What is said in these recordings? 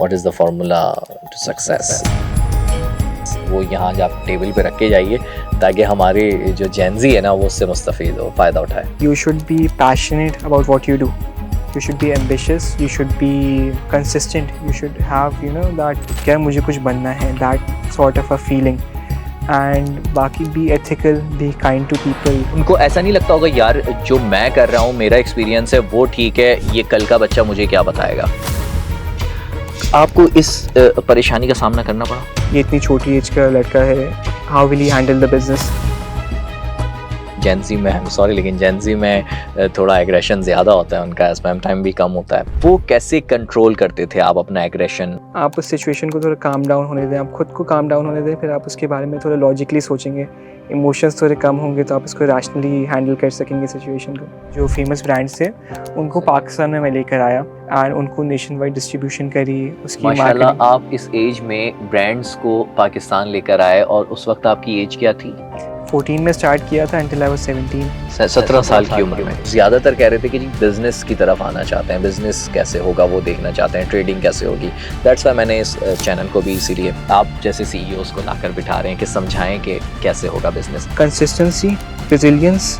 What is the formula to success, वो यहाँ आप टेबल पे रख के जाइए ताकि हमारे जो जेनजी है ना वो उससे मुस्तफ़ीद हो, फ़ायदा उठाए। You should be passionate about what you do. You should be ambitious. You should be consistent. You should have, that क्या मुझे कुछ बनना है, that sort of a feeling. And बाकी be ethical, be kind to people. उनको ऐसा नहीं लगता होगा यार जो मैं कर रहा हूँ, मेरा एक्सपीरियंस है वो ठीक है, ये कल का बच्चा मुझे क्या बताएगा। आपको इस परेशानी का सामना करना पड़ा? ये इतनी छोटी एज का लड़का है, how will he handle the business? Gen Z में सॉरी लेकिन जेंजी में थोड़ा एग्रेशन ज़्यादा होता है उनका, स्पैम टाइम भी कम होता है। वो कैसे कंट्रोल करते थे आप अपना एग्रेशन? आप उस सिचुएशन को थोड़ा काम डाउन होने दें, आप खुद को काम डाउन होने दें, फिर आप उसके बारे में थोड़ा लॉजिकली सोचेंगे, इमोशंस थोड़े कम होंगे तो आप उसको रैशनली हैंडल कर सकेंगे सिचुएशन को। जो फेमस ब्रांड्स थे उनको पाकिस्तान में मैं लेकर आया एंड उनको नेशन वाइड डिस्ट्रीब्यूशन करी, उसकी माशाल्लाह आप इस एज में ब्रांड्स को पाकिस्तान लेकर आए, और उस वक्त आपकी एज क्या थी? 14 में स्टार्ट किया था until I was 17। 17 साल की उम्र में। ज़्यादातर कह रहे थे कि जी बिज़नेस की तरफ आना चाहते हैं, बिज़नेस कैसे होगा वो देखना चाहते हैं, ट्रेडिंग कैसे होगी। दैट्स वाई मैंने इस चैनल को भी इसीलिए आप जैसे CEOs को लाकर बिठा रहे हैं कि समझाएं कि कैसे होगा business. Consistency, resilience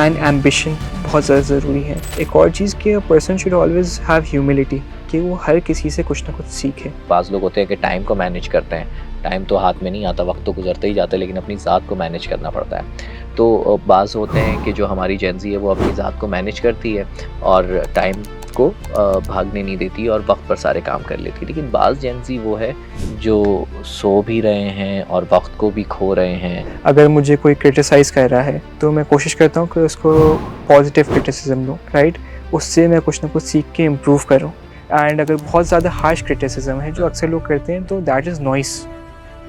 and ambition बहुत ज़्यादा ज़रूरी है। एक और चीज़ कि person should always have humility, कि वो हर किसी से कुछ ना कुछ सीखे। बाज़ लोग होते हैं कि टाइम को मैनेज करते हैं, टाइम तो हाथ में नहीं आता, वक्त तो गुजरते ही जाता है, लेकिन अपनी ज़ात को मैनेज करना पड़ता है। तो बाज़ होते हैं कि जो हमारी जेंजी है वो अपनी ज़ात को मैनेज करती है और टाइम को भागने नहीं देती और वक्त पर सारे काम कर लेती है। लेकिन बाज़ जेंजी वो है जो सो भी रहे हैं और वक्त को भी खो रहे हैं। अगर मुझे कोई क्रिटिसाइज़ कर रहा है तो मैं कोशिश करता हूँ कि उसको पॉजिटिव क्रिटिसिज्म दूँ, राइट, उससे मैं कुछ ना कुछ सीख के इम्प्रूव करूँ। एंड अगर बहुत ज़्यादा हार्श क्रिटिसिज्म है जो अक्सर लोग करते हैं तो दैट इज़ नॉइस,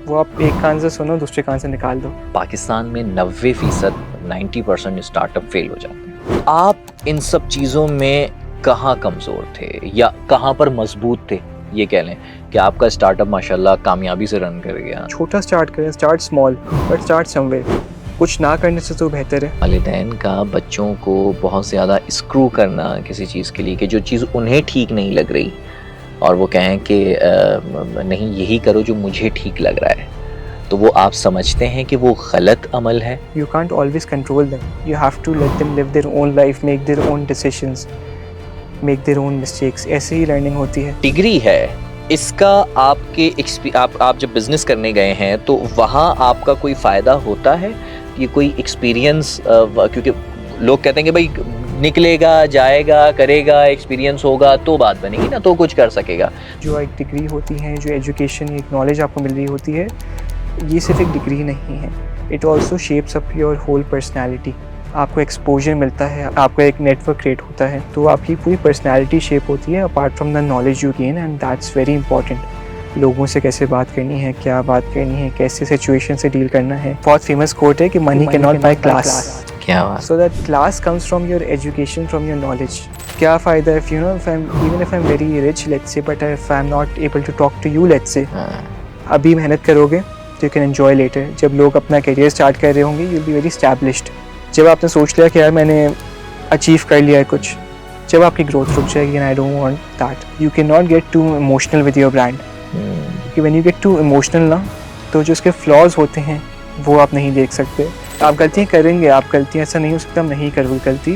वो आप एक कान से सुनो दूसरे कान से निकाल दो। पाकिस्तान में 90% 90% स्टार्टअप फेल हो जाते हैं। आप इन सब चीज़ों में कहाँ कमज़ोर थे या कहाँ पर मजबूत थे, ये कह लें कि आपका स्टार्टअप माशाल्लाह कामयाबी से रन कर गया? छोटा स्टार्ट करें, start small but start somewhere, कुछ ना करने से तो बेहतर है। वालिदैन का बच्चों को बहुत ज़्यादा स्क्रू करना किसी चीज़ के लिए कि जो चीज़ उन्हें ठीक नहीं लग रही और वो कहें कि नहीं यही करो जो मुझे ठीक लग रहा है, तो वो आप समझते हैं कि वो गलत अमल है? You can't always control them. You have to let them live their own life, make their own decisions, make their own mistakes. ऐसे ही लर्निंग होती है। डिग्री है इसका आपके आप जब बिज़नेस करने गए हैं तो वहाँ आपका कोई फ़ायदा होता है? ये कोई एक्सपीरियंस, क्योंकि लोग कहते हैं कि भाई निकलेगा जाएगा करेगा एक्सपीरियंस होगा तो बात बनेगी ना, तो कुछ कर सकेगा। जो एक डिग्री होती है, जो एजुकेशन, एक नॉलेज आपको मिल रही होती है, ये सिर्फ एक डिग्री नहीं है, it also shapes up your whole personality. आपको एक्सपोजर मिलता है, आपका एक नेटवर्क क्रिएट होता है, तो आपकी पूरी पर्सनैलिटी शेप होती है apart from the knowledge you gain, and that's very important. लोगों से कैसे बात करनी है, क्या बात करनी है, कैसे सिचुएशन से डील करना है। बहुत फेमस कोट है कि money can not buy class. क्या बात? So that class comes from your education, from your knowledge. क्या फ़ायदा if even if I'm very rich, let's say, but if I'm not able to talk to you, let's say, अभी मेहनत करोगे तो you can enjoy later. जब लोग अपना career start कर रहे होंगे, you'll be very established. जब आपने सोच लिया कि यार मैंने अचीव कर लिया है कुछ, जब आपकी ग्रोथ रुक जाएगी, and I don't want that. You cannot get too emotional with your brand. क्योंकि when you get too emotional ना, तो जो उसके flaws होते हैं वो आप नहीं देख सकते। आप गलतियाँ करेंगे, आप गलतियाँ, ऐसा नहीं हो सकता हम नहीं करोगे गलती,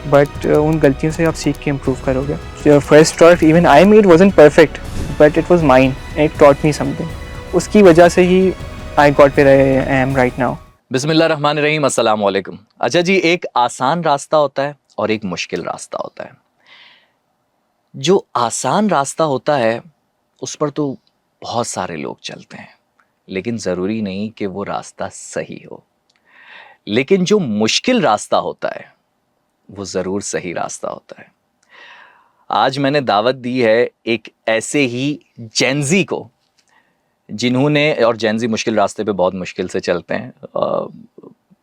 बट उन गलतियों से आप सीख के इम्प्रूव करोगे। First start even I made wasn't perfect but it was mine, it taught me something. उसकी वजह से ही I got where I am right now. बिस्मिल्लाहिर्रहमानिर्रहीम, अस्सलाम वालेकुम। अच्छा जी, एक आसान रास्ता होता है और एक मुश्किल रास्ता होता है। जो आसान रास्ता होता है उस पर तो बहुत सारे लोग चलते हैं, लेकिन ज़रूरी नहीं कि वो रास्ता सही हो। लेकिन जो मुश्किल रास्ता होता है वो ज़रूर सही रास्ता होता है। आज मैंने दावत दी है एक ऐसे ही जेंजी को जिन्होंने, और जेंजी मुश्किल रास्ते पे बहुत मुश्किल से चलते हैं,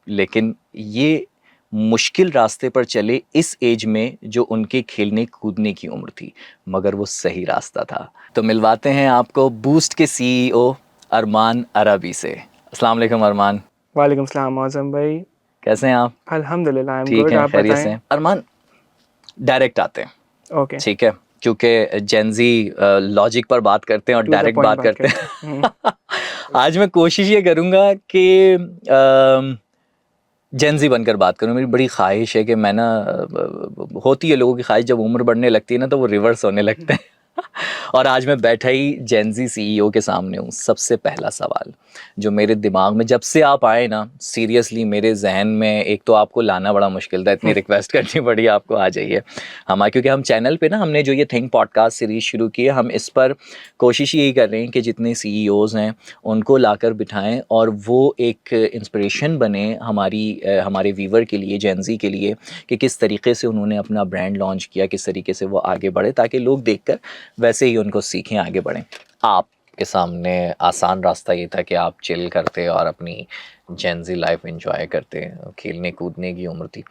लेकिन ये मुश्किल रास्ते पर चले इस एज में जो उनके खेलने कूदने की उम्र थी, मगर वो सही रास्ता था। तो मिलवाते हैं आपको बूस्ट के CEO अरमान अरबी से। अस्सलाम वालेकुम अरमान। वालेकुम सलाम आज़म भाई, कैसे हैं आप? अल्हम्दुलिल्लाह आई एम ठीक गुड, है, आप खैरियत बताएं। से? अरमान, डायरेक्ट आते हैं, ओके, ठीक है? क्योंकि जेंजी लॉजिक पर बात करते हैं और To the डायरेक्ट point बात बात करते करते हैं। हैं। आज मैं कोशिश ये करूँगा कि जेंजी बनकर बात करूँ। मेरी बड़ी ख्वाहिश है कि मैं ना होती है लोगों की ख्वाहिश, जब उम्र बढ़ने लगती है ना तो वो रिवर्स होने लगते हैं। और आज मैं बैठा ही जेंजी सीईओ के सामने हूँ। सबसे पहला सवाल जो मेरे दिमाग में जब से आप आए ना, सीरियसली मेरे जहन में, एक तो आपको लाना बड़ा मुश्किल था, इतनी रिक्वेस्ट करनी पड़ी आपको आ जाइए हमारे, क्योंकि हम चैनल पे ना हमने जो ये थिंक पॉडकास्ट सीरीज शुरू की है, हम इस पर कोशिश यही कर रहे हैं कि जितने सीईओज़ हैं उनको लाकर बिठाएं और वो एक इंस्पिरेशन बने हमारे व्यूवर के लिए, जेंजी के लिए, कि किस तरीके से उन्होंने अपना ब्रांड लॉन्च किया, किस तरीके से वो आगे बढ़े, ताकि लोग देखकर वैसे ही उनको सीखें, आगे बढ़ें। आपके सामने आसान रास्ता ये था कि आप चिल करते और अपनी जेंजी लाइफ एंजॉय करते, खेलने कूदने की उम्र थी,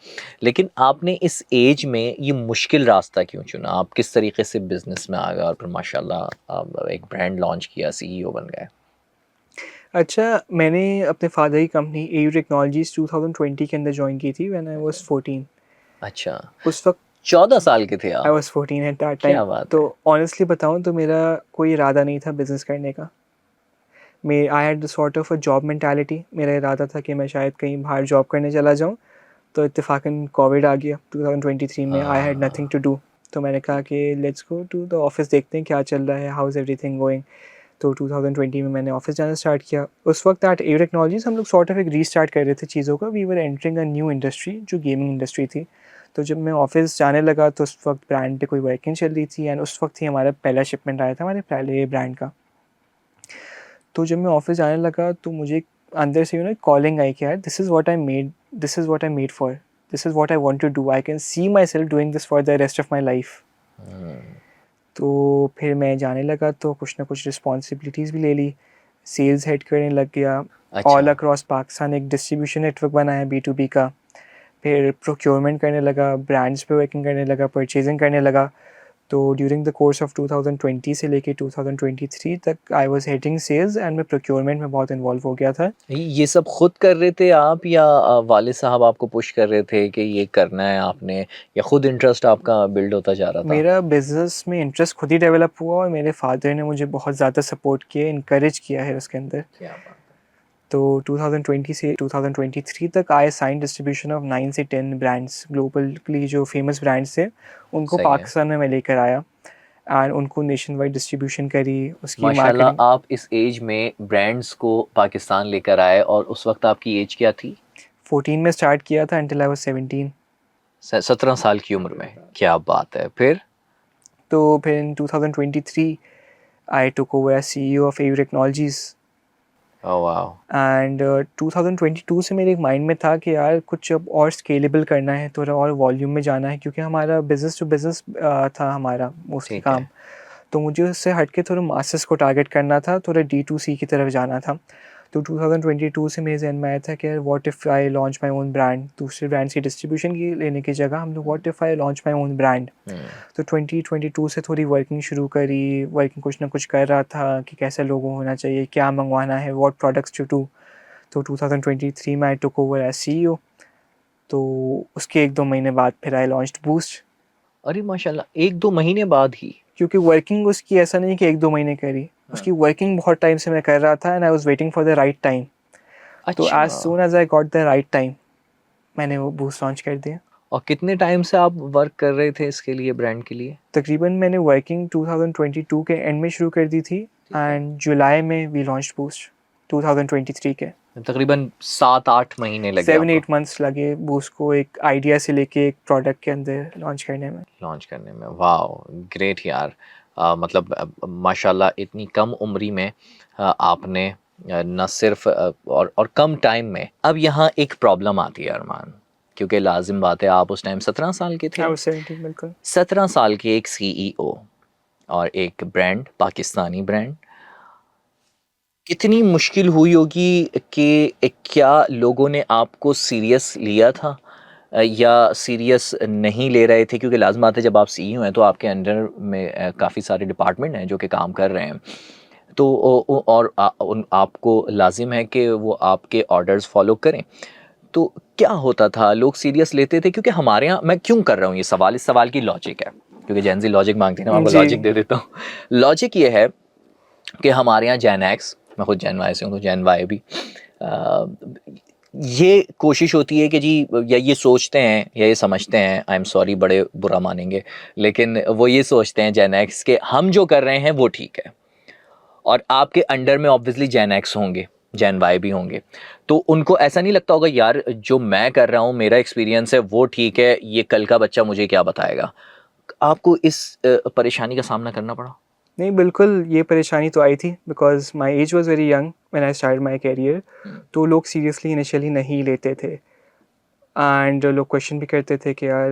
लेकिन आपने इस एज में ये मुश्किल रास्ता क्यों चुना? आप किस तरीके से बिजनेस में आ गए और फिर माशाल्लाह आप एक ब्रांड लॉन्च किया, सीईओ बन गए? अच्छा, मैंने अपने फादर की कंपनी एयू टेक्नोलॉजीज़ 2020 के अंदर जॉइन की थी व्हेन आई वाज़ 14। अच्छा, उस वक़्त 14 साल के थे आई आप? Was 14 at that time. क्या बात तो है! ऑनेस्टली बताऊँ तो मेरा कोई इरादा नहीं था बिज़नेस करने का। आई had the sort of a job mentality. मेरा इरादा था कि मैं शायद कहीं बाहर जॉब करने चला जाऊँ, तो इत्तेफ़ाकन कोविड आ गया 2023 में। आई हैड हाँ, नथिंग टू डू। तो मैंने कहा कि let's go to the office, देखते हैं क्या चल रहा है, हाउ इज़ एवरीथिंग गोइंग। तो 2020 में मैंने ऑफ़िस जाना स्टार्ट किया। उस वक़्त एट एयू टेक्नोलॉजीज़ हम लोग सॉर्ट ऑफ एक रीस्टार्ट कर रहे थे चीज़ों का। We were entering a new industry जो गेमिंग इंडस्ट्री थी। तो जब मैं ऑफ़िस जाने लगा तो उस वक़्त ब्रांड पे कोई वर्किंग चल रही थी एंड उस वक़्त ही हमारा पहला शिपमेंट आया था हमारे पहले ब्रांड का। तो जब मैं ऑफ़िस जाने लगा तो मुझे अंदर से कॉलिंग आई कि यार this is what I made for, this is what I want to do, I can see myself doing this for the rest of my life. तो फिर मैं जाने लगा तो कुछ ना कुछ रिस्पॉन्सिबिलिटीज़ भी ले ली, सेल्स हेड करने लग गया। ऑल अच्छा। अक्रॉस पाकिस्तान एक डिस्ट्रीब्यूशन नेटवर्क बनाया B2B का। फिर प्रोक्योरमेंट करने लगा, ब्रांड्स पे वर्किंग करने लगा, परचेजिंग करने लगा। तो ड्यूरिंग द कोर्स ऑफ 2020 से लेके 2023 तक I was heading sales and मैं प्रोक्योरमेंट में बहुत इन्वॉल्व हो गया था। ये सब खुद कर रहे थे आप, या वालिद साहब आपको पुश कर रहे थे कि ये करना है आपने, या खुद इंटरेस्ट आपका बिल्ड होता जा रहा था? मेरा बिज़नेस में इंटरेस्ट खुद ही डेवलप हुआ और मेरे फादर ने मुझे बहुत ज़्यादा सपोर्ट किया, इनकरेज किया है उसके अंदर। क्या बात है! तो 2020 से 2023 तक आई साइन डिस्ट्रीब्यूशन ऑफ 9 से 10 ब्रांड्स, ग्लोबली जो फेमस ब्रांड्स थे उनको सही है। पाकिस्तान में मैं लेकर आया एंड उनको नेशन वाइड डिस्ट्रीब्यूशन करी, उसकी माशाल्लाह मार्केटिंग। आप इस एज में ब्रांड्स को पाकिस्तान लेकर आए, और उस वक्त आपकी एज क्या थी? 14 में स्टार्ट किया था अंटिल आई वाज 17। 17 साल की उम्र में। क्या बात है! फिर? तो फिर in 2023 I took over as CEO of AU Technologies oh wow! And 2022 से मेरे एक माइंड में था कि यार कुछ अब और स्केलेबल करना है, थोड़ा और वॉल्यूम में जाना है, क्योंकि हमारा बिज़नेस टू बिज़नेस था हमारा मोस्टली ठीक है। काम। तो मुझे उससे हट के थोड़ा मासेस को टारगेट करना था, थोड़ा D2C की तरफ जाना था। तो 2022 से मेरे ज़हन में आया था कि यार what if I launch my own brand, दूसरे ब्रांड्स की डिस्ट्रीब्यूशन की लेने की जगह हम लोग what if I launch my own brand. तो 2022 से थोड़ी वर्किंग शुरू करी, वर्किंग कुछ ना कुछ कर रहा था कि कैसा लोगो होना चाहिए, क्या मंगवाना है, व्हाट प्रोडक्ट्स टू डू। तो 2023 में आई टुक ओवर एज CEO। तो उसके 1-2 महीने बाद फिर आई लॉन्च्ड बूस्ट। अरे माशाल्लाह, 1-2 महीने बाद ही? क्योंकि वर्किंग उसकी ऐसा नहीं कि 1-2 महीने करी, उसकी वर्किंग बहुत टाइम से मैं कर रहा था and I was waiting for the right time. तो एज़ अच्छा। Soon as I got the right time मैंने वो बूस्ट लॉन्च कर दिया। और कितने टाइम से आप वर्क कर रहे थे इसके लिए, ब्रांड के लिए? तकरीबन मैंने वर्किंग 2022 के एंड में शुरू कर दी थी एंड जुलाई में वी लॉन्च्ड बूस्ट 2023 के। तकरीबन 7-8 महीने लगे आपको 7-8 मंथ्स लगे बूस्ट को एक आइडिया से लेके एक प्रोडक्ट के अंदर लॉन्च करने में। लॉन्च करने में। वाओ! ग्रेट यार। मतलब माशाल्लाह इतनी कम उम्री में आपने न सिर्फ और कम टाइम में। अब यहाँ एक प्रॉब्लम आती है अरमान, क्योंकि लाज़िम बात है आप उस टाइम 17 साल के आई थे। वाज़ 17 बिल्कुल। 17 साल के एक सीईओ और एक ब्रांड, पाकिस्तानी ब्रांड, कितनी मुश्किल हुई होगी कि क्या लोगों ने आपको सीरियस लिया था, या सीरियस नहीं ले रहे थे? क्योंकि लाज़िम बात है जब आप सीईओ हैं तो आपके अंडर में काफ़ी सारे डिपार्टमेंट हैं जो कि काम कर रहे हैं। तो और आपको लाजिम है कि वो आपके ऑर्डर्स फॉलो करें। तो क्या होता था, लोग सीरियस लेते थे? क्योंकि हमारे यहाँ, मैं क्यों कर रहा हूँ ये सवाल, इस सवाल की लॉजिक है। क्योंकि जेन ज़ी लॉजिक मांगती है ना, मैं आपको जी। लॉजिक दे देता हूँ। लॉजिक ये है कि हमारे यहाँ जेन एक्स, मैं खुद जेन वाई से हूँ तो जेन वाई भी, अ, ये कोशिश होती है कि जी, या ये सोचते हैं या ये समझते हैं, आई एम सॉरी बड़े बुरा मानेंगे, लेकिन वो ये सोचते हैं जेन एक्स के हम जो कर रहे हैं वो ठीक है। और आपके अंडर में ऑब्वियसली जेन एक्स होंगे, जेन वाई भी होंगे, तो उनको ऐसा नहीं लगता होगा यार जो मैं कर रहा हूँ, मेरा एक्सपीरियंस है वो ठीक है, ये कल का बच्चा मुझे क्या बताएगा। आपको इस परेशानी का सामना करना पड़ा? नहीं, बिल्कुल ये परेशानी तो आई थी because my age was very young when I started my career. तो लोग सीरियसली इनिशियली नहीं लेते थे एंड लोग क्वेश्चन भी करते थे कि यार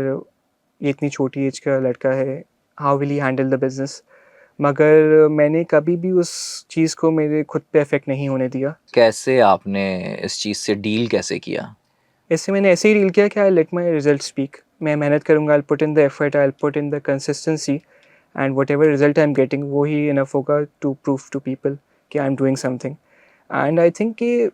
ये इतनी छोटी एज का लड़का है, how will he handle the business. मगर मैंने कभी भी उस चीज़ को मेरे खुद पे इफ़ेक्ट नहीं होने दिया। कैसे आपने इस चीज़ से डील कैसे किया? इससे मैंने ऐसे ही डील किया कि I let my result speak. मैं मेहनत करूँगा, I put in the effort, I put in the consistency and whatever result I am getting वो ही इनफ होगा टू प्रूव टू पीपल कि I am doing something. And I think कि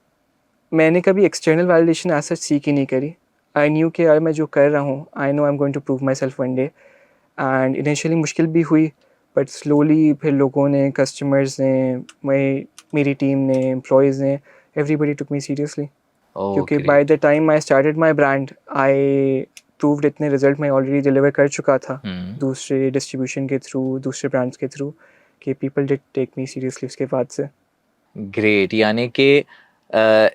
मैंने कभी external validation as such सीख ही नहीं करी। I knew कि यार मैं जो कर रहा हूँ, I know I am going to prove myself one day. And initially मुश्किल भी हुई, बट स्लोली फिर लोगों ने, कस्टमर्स ने, मेरी टीम ने, एम्प्लॉयज़ ने, एवरीबडी टुक मी सीरियसली। ओह क्योंकि by great. The time I started my brand, I proved इतने रिजल्ट मैं ऑलरेडी डिलीवर कर चुका था दूसरे डिस्ट्रीब्यूशन के थ्रू, दूसरे ब्रांड्स के थ्रू, कि people did take me seriously उसके बाद से। ग्रेट, यानी कि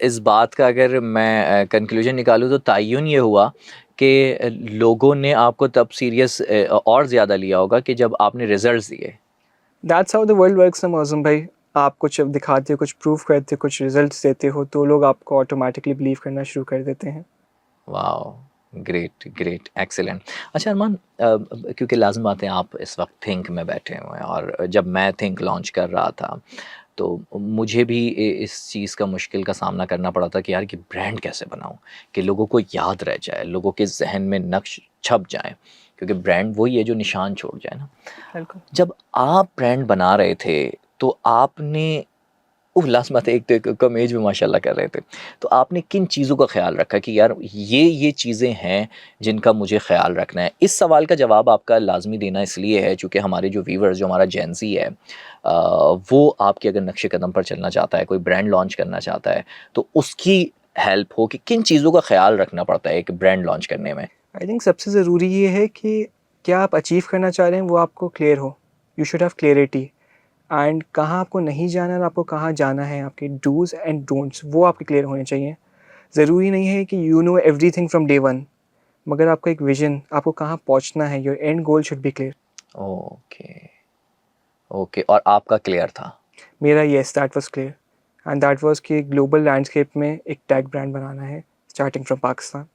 इस बात का अगर मैं कंक्लूजन निकालूँ तो तायुन ये हुआ कि लोगों ने आपको तब सीरियस और ज़्यादा लिया होगा कि जब आपने रिजल्ट्स दिए। That's how the world works ना मौसम भाई। आप कुछ दिखाते हो, कुछ प्रूव करते हो, कुछ रिजल्ट्स देते हो, तो लोग आपको ऑटोमेटिकली बिलीव करना शुरू कर देते हैं। वाओ! Great, great, excellent. अच्छा अरमान, क्योंकि लाज़िम बात है आप इस वक़्त थिंक में बैठे हुए हैं, और जब मैं थिंक लॉन्च कर रहा था, तो मुझे भी इस चीज़ का मुश्किल का सामना करना पड़ा था कि यार कि ब्रांड कैसे बनाऊँ कि लोगों को याद रह जाए, लोगों के ज़हन में नक्श छप जाए, क्योंकि ब्रांड वही है जो निशान छोड़ जाए ना। बिल्कुल। जब आप ब्रांड बना रहे थे तो आपने, लास्ट बात है, एक तो एक कम एज में माशाल्लाह कर रहे थे, तो आपने किन चीज़ों का ख़्याल रखा कि यार ये चीज़ें हैं जिनका मुझे ख़्याल रखना है? इस सवाल का जवाब आपका लाज़मी देना इसलिए है चूँकि हमारे जो व्यूअर्स, जो हमारा जेन ज़ी है, वो आपके अगर नक्शे कदम पर चलना चाहता है, कोई ब्रांड लॉन्च करना चाहता है, तो उसकी हेल्प हो कि किन चीज़ों का ख़्याल रखना पड़ता है एक ब्रांड लॉन्च करने में? आई थिंक सबसे ज़रूरी ये है कि क्या आप अचीव करना चाह रहे हैं वो आपको क्लियर हो। You should have clarity and कहाँ आपको नहीं जाना और आपको कहाँ जाना है, आपके डूज़ एंड डोंट्स वो आपके क्लियर होने चाहिए। ज़रूरी नहीं है कि you know everything from day one, मगर आपका एक विज़न, आपको कहाँ पहुँचना है, your and goal should be clear. Okay, okay, और आपका क्लियर था? मेरा yes, that was clear and that was कि ग्लोबल लैंडस्केप में एक टेक ब्रांड बनाना है स्टार्टिंग फ्रॉम पाकिस्तान।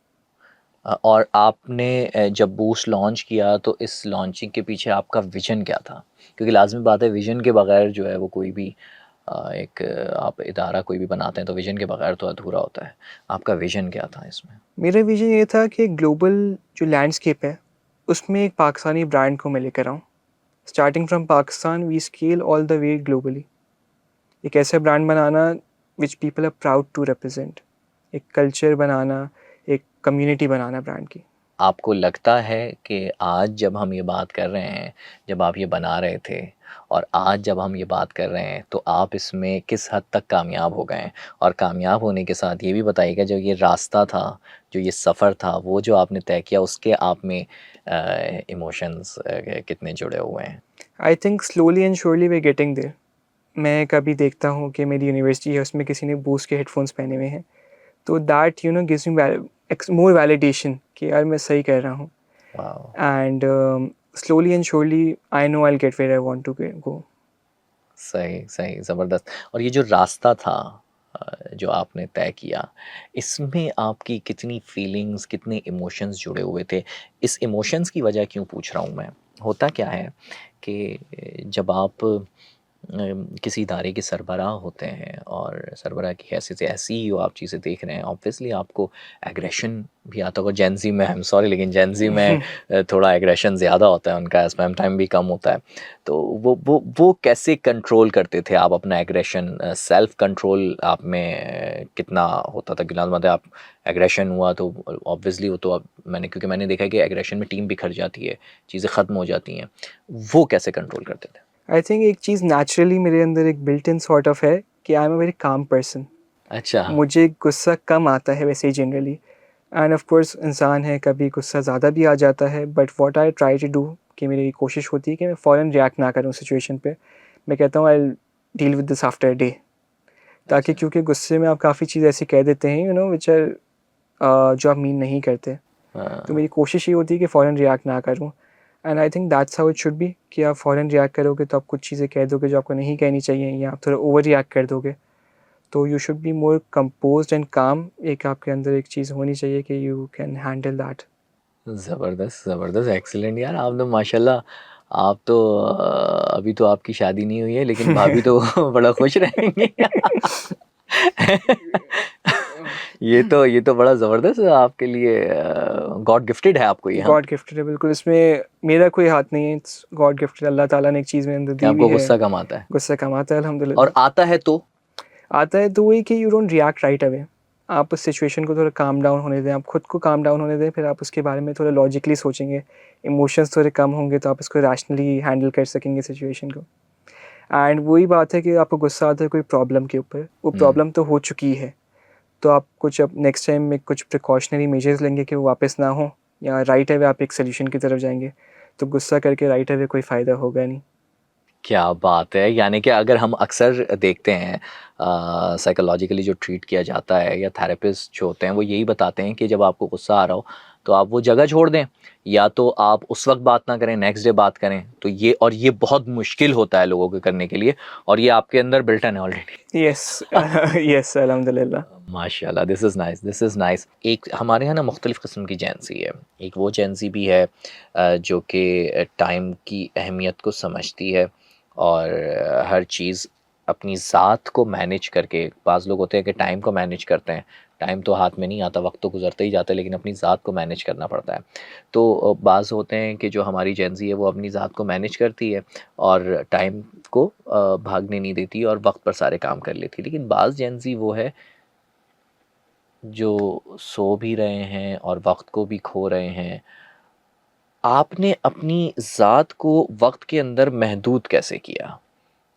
और आपने जब बूस्ट लॉन्च किया तो इस लॉन्चिंग के पीछे आपका विज़न क्या था? क्योंकि लाज़मी बात है विज़न के बगैर जो है वो कोई भी आप इदारा कोई भी बनाते हैं तो विज़न के बगैर तो अधूरा होता है। आपका विज़न क्या था इसमें? मेरा विज़न ये था कि ग्लोबल जो लैंडस्केप है, उसमें एक पाकिस्तानी ब्रांड को मैं लेकर आऊँ। Starting from Pakistan we scale all the way globally. एक ऐसा ब्रांड बनाना which people are proud to represent. एक कल्चर बनाना, एक कम्युनिटी बनाना ब्रांड की। आपको लगता है कि आज जब हम ये बात कर रहे हैं, जब आप ये बना रहे थे और आज जब हम ये बात कर रहे हैं, तो आप इसमें किस हद तक कामयाब हो गए हैं? और कामयाब होने के साथ ये भी बताइएगा जो ये रास्ता था, जो ये सफ़र था, वो जो आपने तय किया उसके आप में इमोशंस कितने जुड़े हुए हैं? I think slowly and surely we are getting there. मैं कभी देखता हूँ कि मेरी यूनिवर्सिटी है, उसमें किसी ने बूस्ट के हेडफ़ोन्स पहने हुए हैं, तो that you know gives me more validation कि यार मैं सही कर रहा हूँ। Wow! And slowly and surely I know I will get where I want to go. सही, सही, ज़बरदस्त। और ये जो रास्ता था जो आपने तय किया, इसमें आपकी कितनी फीलिंग्स, कितने इमोशंस जुड़े हुए थे? इस इमोशंस की वजह क्यों पूछ रहा हूँ मैं? होता क्या है कि जब आप किसी इदारे के सरबराह होते हैं और सरबराह की हैसियत से ऐसी ही आप चीज़ें देख रहे हैं, ऑब्वियसली आपको एग्रेशन भी आता होगा। जेंजी में, आई एम सॉरी, लेकिन जेंजी में थोड़ा एग्रेशन ज़्यादा होता है, उनका स्पैम टाइम भी कम होता है। तो वो कैसे कंट्रोल करते थे आप अपना एग्रेशन? सेल्फ कंट्रोल आप में कितना होता था? कि मतलब आप एग्रेशन हुआ तो ऑब्वियसली वो तो अब क्योंकि मैंने देखा है कि एग्रेशन में टीम बिखर जाती है, चीज़ें ख़त्म हो जाती हैं। वो कैसे कंट्रोल करते थे? आई थिंक एक चीज़ नेचुरली मेरे अंदर एक बिल्ट इन सॉर्ट ऑफ है कि I am a very calm person. अच्छा। मुझे गुस्सा कम आता है वैसे ही जनरली, एंड ऑफ कोर्स इंसान है, कभी गुस्सा ज़्यादा भी आ जाता है, but what I try to do कि मेरी कोशिश होती है कि मैं फ़ौरन रिएक्ट ना करूँ सिचुएशन पे। मैं कहता हूँ I deal with this after a day, ताकि अच्छा। क्योंकि गुस्से में आप काफ़ी चीज़ ऐसी कह देते हैं विच आर जो आप मीन नहीं करते। तो हाँ। मेरी कोशिश ये होती है कि फ़ौरन रिएक्ट ना करूँ, and I think that's how it should be कि आप फ़ौरन रिएक्ट करोगे तो आप कुछ चीज़ें कह दोगे जो आपको नहीं कहनी चाहिए, या आप थोड़ा ओवर रिएक्ट कर दोगे। तो you should be more composed and काम। एक आपके अंदर एक चीज़ होनी चाहिए कि यू कैन हैंडल दैट। ज़बरदस्त, ज़बरदस्त, एक्सीलेंट यार, आप तो माशाल्लाह। आप तो अभी तो आपकी शादी नहीं हुई है, लेकिन भाभी तो बड़ा खुश रहेंगी। ये तो बड़ा ज़बरदस्त आपके लिए, गॉड गिफ्टेड है आपको ये, हाँ? गॉड गिफ्टेड है बिल्कुल, इसमें मेरा कोई हाथ नहीं है, इट्स गॉड गिफ्टेड। अल्लाह ताला ने एक चीज़ मेरे अंदर कि दी हुई आपको है। गुस्सा कम आता है गुस्सा कम आता है और अल्हम्दुलिल्लाह। आता है तो? आता है तो वही कि you don't react right away. आप उस सिचुएशन को थोड़ा काम डाउन होने दें, आप खुद को काम डाउन होने दें, फिर आप उसके बारे में थोड़ा लॉजिकली सोचेंगे। इमोशंस थोड़े कम होंगे तो आप इसको रैशनली हैंडल कर सकेंगे सिचुएशन को। एंड वही बात है कि आपको गुस्सा आता है कोई प्रॉब्लम के ऊपर, वो हुँ। प्रॉब्लम तो हो चुकी है, तो आप कुछ अब नेक्स्ट टाइम में कुछ प्रिकॉशनरी मेजर्स लेंगे कि वो वापस ना हो, या राइट अवे आप एक सोल्यूशन की तरफ जाएंगे। तो गुस्सा करके राइट अवे कोई फ़ायदा होगा नहीं। क्या बात है! यानी कि अगर हम अक्सर देखते हैं साइकोलॉजिकली जो ट्रीट किया जाता है या थेरेपिस्ट जो होते हैं वो यही बताते हैं कि जब आपको गुस्सा आ रहा हो तो आप वो जगह छोड़ दें, या तो आप उस वक़्त बात ना करें, नेक्स्ट डे बात करें। तो ये बहुत मुश्किल होता है लोगों को करने के लिए, और ये आपके अंदर बिल्ट इन है ऑलरेडी। यस। यस अल्हम्दुलिल्लाह। माशाल्लाह, this is nice, this is nice. एक हमारे यहाँ ना मुख्तलिफ़ किस्म की जेंसी है। एक वो जेंसी भी है जो कि टाइम की अहमियत को समझती है और हर चीज़ अपनी ज़ात को मैनेज करके, बाज़ लोग होते हैं कि टाइम को मैनेज करते हैं, टाइम तो हाथ में नहीं आता, वक्त तो गुजरता ही जाता है, लेकिन अपनी ज़ात को मैनेज करना पड़ता है। तो बाज़ होते हैं कि जो हमारी जेंसी है वो अपनी ज़ात को मैनेज करती है और टाइम को भागने नहीं देती और वक्त पर सारे काम कर लेती है। लेकिन बाज़ जेंसी वो है जो सो भी रहे हैं और वक्त को भी खो रहे हैं। आपने अपनी ज़ात को वक्त के अंदर महदूद कैसे किया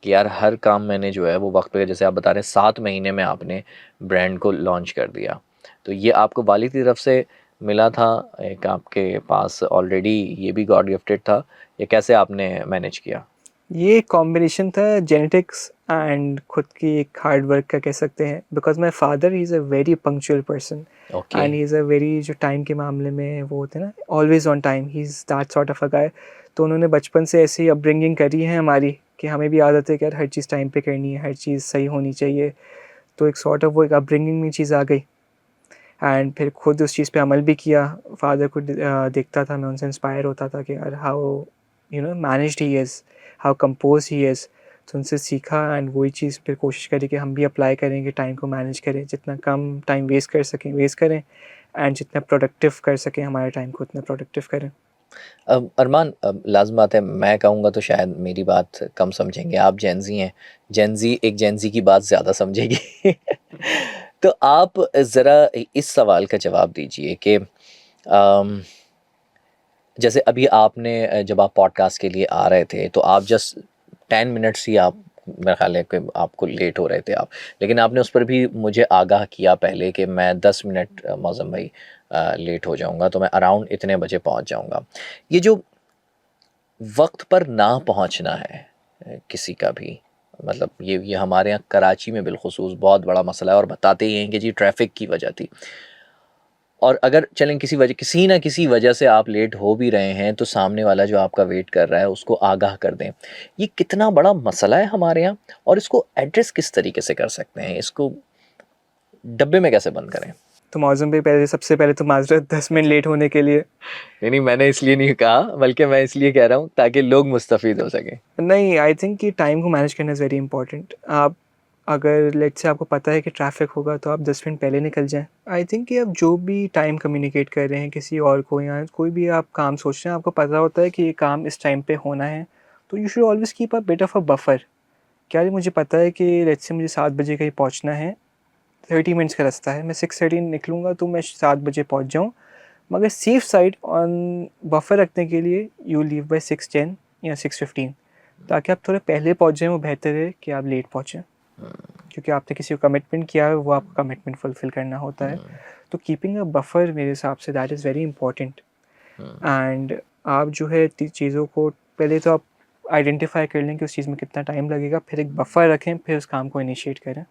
कि यार हर काम मैंने जो है वो वक्त पे, जैसे आप बता रहे हैं 7 महीने में आपने ब्रांड को लॉन्च कर दिया, तो ये आपको वालिद की तरफ से मिला था, एक आपके पास ऑलरेडी ये भी गॉड गिफ्टेड था, ये कैसे आपने मैनेज किया? ये कॉम्बिनेशन था जेनेटिक्स एंड खुद की एक हार्ड वर्क का कह सकते हैं, because my father he is a very punctual person, okay. And he is a very, जो टाइम के मामले में वो होते हैं ना, always on time, he is that sort of a guy. तो उन्होंने बचपन से ऐसी अपब्रिंगिंग करी है हमारी कि हमें भी आदत है कि यार हर चीज़ टाइम पे करनी है, हर चीज़ सही होनी चाहिए। तो एक सॉर्ट ऑफ वो एक अपब्रिंगिंग में चीज़ आ गई, एंड फिर खुद उस चीज़ पे अमल भी किया। फादर को देखता था मैं, उनसे इंस्पायर होता था कि यार how managed he is, how compose he is. तो उनसे सीखा, एंड वही चीज़ फिर कोशिश करी कि हम भी अप्लाई करें कि टाइम को मैनेज करें, जितना कम टाइम वेस्ट कर सकें वेस्ट करें, एंड जितना प्रोडक्टिव कर सकें हमारे टाइम को उतना प्रोडक्टिव करें। अरमान, लाज़िम बात है, मैं कहूँगा तो शायद मेरी बात कम समझेंगे, आप जेनज़ी हैं, जेनज़ी एक जेनज़ी की बात ज़्यादा समझेगी। तो आप ज़रा इस सवाल का जवाब दीजिए कि जैसे अभी आपने जब आप पॉडकास्ट के लिए आ रहे थे तो आप जस्ट 10 मिनट्स ही आप, मेरा ख्याल है कि आपको लेट हो रहे थे आप, लेकिन आपने उस पर भी मुझे आगाह किया पहले कि मैं 10 मिनट मौज़म भाई लेट हो जाऊंगा, तो मैं अराउंड इतने बजे पहुंच जाऊंगा। ये जो वक्त पर ना पहुंचना है किसी का भी, मतलब ये हमारे यहाँ कराची में बिलखुसूस बहुत बड़ा मसला है, और बताते ही हैं कि जी ट्रैफिक की वजह थी। और अगर चलें किसी ना किसी वजह से आप लेट हो भी रहे हैं तो सामने वाला जो आपका वेट कर रहा है उसको आगाह कर दें। ये कितना बड़ा मसला है हमारे यहाँ, और इसको एड्रेस किस तरीके से कर सकते हैं? इसको डब्बे में कैसे बंद करें? तो मौसम भाई पहले सबसे पहले तो माजरत 10 मिनट लेट होने के लिए। नहीं, मैंने इसलिए नहीं कहा, बल्कि मैं इसलिए कह रहा हूँ ताकि लोग मुस्तफ़ीद हो सकें। नहीं, आई थिंक कि टाइम को मैनेज करना इज़ वेरी इंपॉर्टेंट। आप अगर लेट्स से आपको पता है कि ट्रैफिक होगा तो आप 10 मिनट पहले निकल जाएं। आई थिंक कि आप जो भी टाइम कम्युनिकेट कर रहे हैं किसी और को या कोई भी आप काम सोच रहे हैं, आपको पता होता है कि ये काम इस टाइम पे होना है, तो you should always keep a bit of a buffer. क्या ये मुझे पता है कि लेट्स से मुझे 7 बजे कहीं पहुंचना है, 30 मिनट्स का रास्ता है, मैं 6:30 निकलूँगा तो मैं 7 बजे पहुंच जाऊँ, मगर सेफ साइड ऑन बफर रखने के लिए यू लीव बाय 6:10 या 6:15, ताकि आप थोड़े पहले पहुंच जाएं। वो बेहतर है कि आप लेट पहुंचें, क्योंकि आपने किसी को कमिटमेंट किया है, वो आपका कमिटमेंट फुलफिल करना होता है। तो कीपिंग अ बफर मेरे हिसाब say that is very important. And आप जो है चीज़ों को पहले तो आप आइडेंटिफाई कर लें कि उस चीज़ में कितना टाइम लगेगा, फिर एक बफर रखें, फिर उस काम को इनिशिएट करें।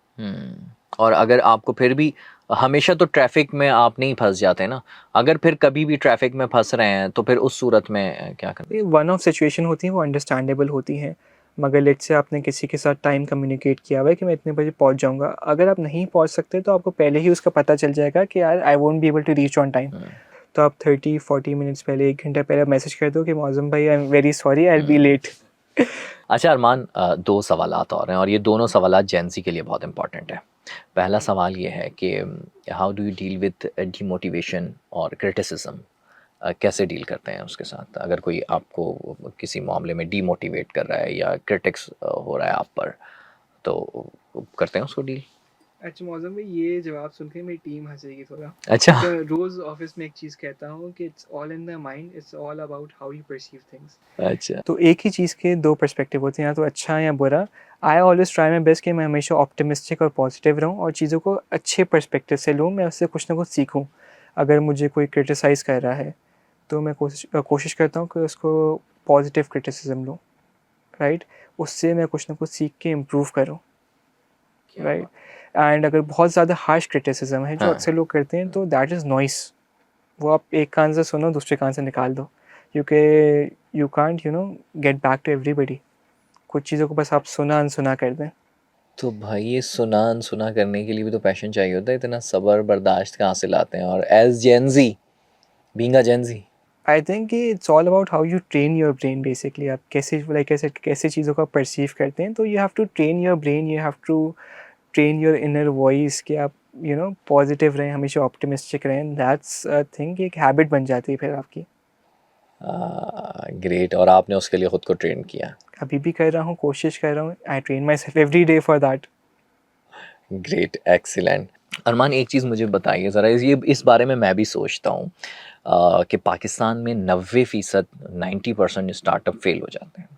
और अगर आपको फिर भी हमेशा तो ट्रैफिक में आप नहीं फंस जाते ना, अगर फिर कभी भी ट्रैफिक में फंस रहे हैं तो फिर उस सूरत में क्या करना? ये वन ऑफ सिचुएशन होती हैं, वो अंडरस्टैंडेबल होती हैं, मगर लेट्स से आपने किसी के साथ टाइम कम्युनिकेट किया हुआ है कि मैं इतने बजे पहुंच जाऊंगा, अगर आप नहीं पहुंच सकते तो आपको पहले ही उसका पता चल जाएगा कि यार I won't be able to reach on time. तो आप 30-40 मिनट्स पहले, 1 घंटा पहले मैसेज कर दो कि मौज़म भाई I am very sorry, I will be late. अच्छा अरमान, दो सवालात और हैं और ये दोनों सवालात जेंजी के लिए बहुत इंपॉर्टेंट है। पहला सवाल ये है कि how do you deal with demotivation और क्रिटिसिज्म? कैसे डील करते हैं उसके साथ? अगर कोई आपको किसी मामले में डीमोटिवेट कर रहा है या क्रिटिक्स हो रहा है आप पर, तो करते हैं उसको डील? अच्छा मौज़म भाई, ये जवाब सुन के मेरी टीम हंसेगी थोड़ा। अच्छा। मैं रोज़ ऑफिस में एक चीज़ कहता हूँ कि it's all in the mind, it's all about how you perceive things. अच्छा। तो एक ही चीज़ के दो पर्सपेक्टिव होते हैं, या तो अच्छा या बुरा। I always try my best कि मैं हमेशा ऑप्टिमिस्टिक और पॉजिटिव रहूँ और चीज़ों को अच्छे पर्सपेक्टिव से लूँ, मैं उससे कुछ ना कुछ सीखूँ। अगर मुझे कोई क्रिटिसाइज़ कर रहा है तो मैं कोशिश करता हूँ कि उसको पॉजिटिव क्रिटिसिज्म लूँ, राइट? उससे मैं कुछ ना कुछ सीख के इम्प्रूव करूँ, राइट? एंड अगर बहुत ज़्यादा हार्श क्रिटिसिज्म है जो हाँ। अक्सर लोग करते हैं, तो दैट इज़ नॉइस। वो आप एक कान से सुनो, दूसरे कान से निकाल दो, क्योंकि you can't get back to everybody. कुछ चीज़ों को बस आप सुना अनसुना कर दें। तो भाई ये सुना अनसुना करने के लिए भी तो पैशन चाहिए होता है, इतना सब्र बर्दाश्त कहाँ से लाते हैं? और as Gen Z, being a Gen Z. I think कि it's all about how you train your brain basically. आप कैसे कैसे चीज़ों को परसीव करते हैं, तो you have to train your brain, you have to train your inner voice कि आप पॉजिटिव रहें, हमेशा ऑप्टिमिस्टिक रहें। दैट्स अ थिंग, एक हैबिट बन जाती है फिर आपकी। ग्रेट। और आपने उसके लिए खुद को ट्रेन किया? अभी भी कर रहा हूँ, कोशिश कर रहा हूँ। I train myself every day for that. Great, excellent. Arman एक चीज़ मुझे बताइए ज़रा, इस बारे में मैं भी सोचता हूँ कि पाकिस्तान में 90% 90% स्टार्टअप फेल हो जाते हैं।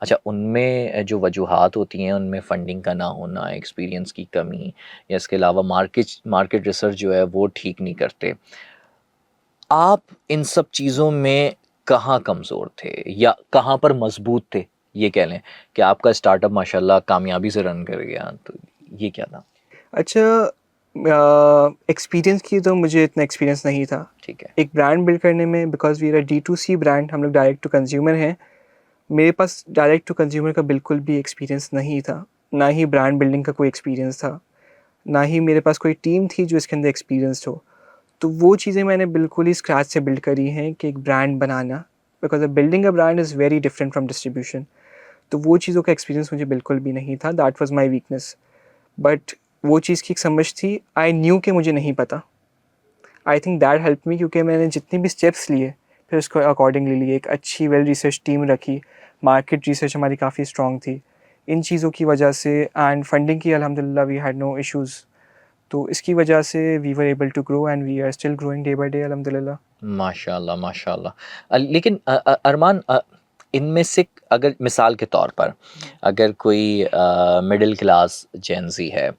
अच्छा, उनमें जो वजूहात होती हैं उनमें फंडिंग का ना होना, एक्सपीरियंस की कमी, या इसके अलावा मार्केट रिसर्च जो है वो ठीक नहीं करते। आप इन सब चीज़ों में कहाँ कमज़ोर थे या कहाँ पर मजबूत थे? ये कह लें कि आपका स्टार्टअप माशाल्लाह कामयाबी से रन कर गया, तो ये क्या था? अच्छा, एक्सपीरियंस की तो मुझे इतना एक्सपीरियंस नहीं था ठीक है। एक ब्रांड बिल्ड करने में, because we are D2C brand, हम लोग डायरेक्ट टू कंज्यूमर हैं। मेरे पास डायरेक्ट टू कंज्यूमर का बिल्कुल भी एक्सपीरियंस नहीं था, ना ही ब्रांड बिल्डिंग का कोई एक्सपीरियंस था, ना ही मेरे पास कोई टीम थी जो इसके अंदर एक्सपीरियंस्ड हो। तो वो चीज़ें मैंने बिल्कुल ही स्क्रैच से बिल्ड करी हैं कि एक brand banana, because building a brand is very different from distribution. तो वो चीज़ों का एक्सपीरियंस मुझे बिल्कुल भी नहीं था, that was my weakness. But वो चीज़ की एक समझ थी, आई न्यू कि मुझे नहीं पता। I think that help me, क्योंकि मैंने जितने भी स्टेप्स लिए फिर उसको अकॉर्डिंगली लिए, एक अच्छी वेल रिसर्च टीम रखी, मार्केट रिसर्च हमारी काफ़ी स्ट्रॉन्ग थी इन चीज़ों की वजह से, एंड फंडिंग की अल्हम्दुलिल्लाह वी हैड नो इश्यूज़। तो इसकी वजह से we were able to grow and we are still growing day by day अल्हम्दुलिल्लाह। माशाल्लाह, माशाल्लाह। लेकिन अरमान, इनमें से अगर मिसाल के तौर पर अगर कोई मिडिल क्लास जेनज़ी है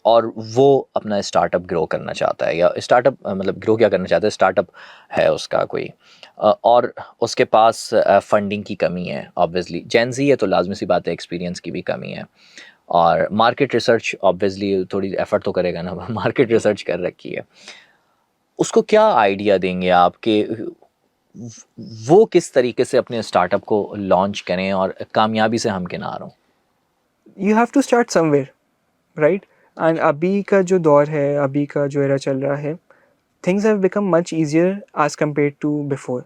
और वो अपना स्टार्टअप ग्रो करना चाहता है, या स्टार्टअप मतलब ग्रो क्या करना चाहता है, स्टार्टअप है उसका कोई, और उसके पास फंडिंग की कमी है, ऑब्वियसली जेनज़ी है तो लाजमी सी बात है एक्सपीरियंस की भी कमी है, और मार्केट रिसर्च ऑब्वियसली थोड़ी एफर्ट तो करेगा ना मार्केट रिसर्च कर रखी है, उसको क्या आइडिया देंगे आप कि वो किस तरीके से अपने स्टार्टअप को लॉन्च करें और कामयाबी से हमकिनार हों? You have to start somewhere, right? एंड अभी का जो दौर है, अभी का जो एरा चल रहा है, things have become much easier as compared to before.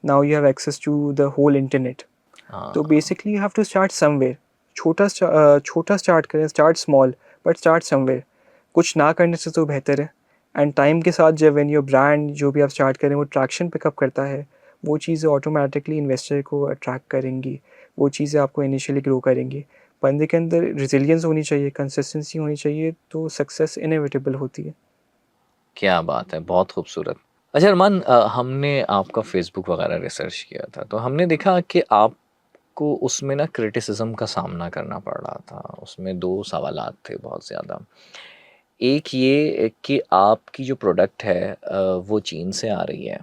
Now you have access to the whole internet. तो हाँ basically you have to start somewhere. छोटा स्टार्ट करें, start small but start somewhere. कुछ ना करने से तो बेहतर है. एंड टाइम के साथ जब व्हेन योर ब्रांड जो भी आप स्टार्ट करें वो ट्रैक्शन पिकअप करता है, वो चीज़ें ऑटोमेटिकली इन्वेस्टर को अट्रैक्ट करेंगी, वो चीज़ें आपको इनिशियली ग्रो करेंगी. बंदे के अंदर रिजिलियंस होनी चाहिए, कंसिस्टेंसी होनी चाहिए, तो सक्सेस इनएविटेबल होती है. क्या बात है, बहुत खूबसूरत। अच्छा अरमान, हमने आपका फेसबुक वगैरह रिसर्च किया था तो हमने देखा कि आपको उसमें ना क्रिटिसिज्म का सामना करना पड़ रहा था। उसमें दो सवालात थे बहुत ज़्यादा। एक ये कि आपकी जो प्रोडक्ट है वो चीन से आ रही है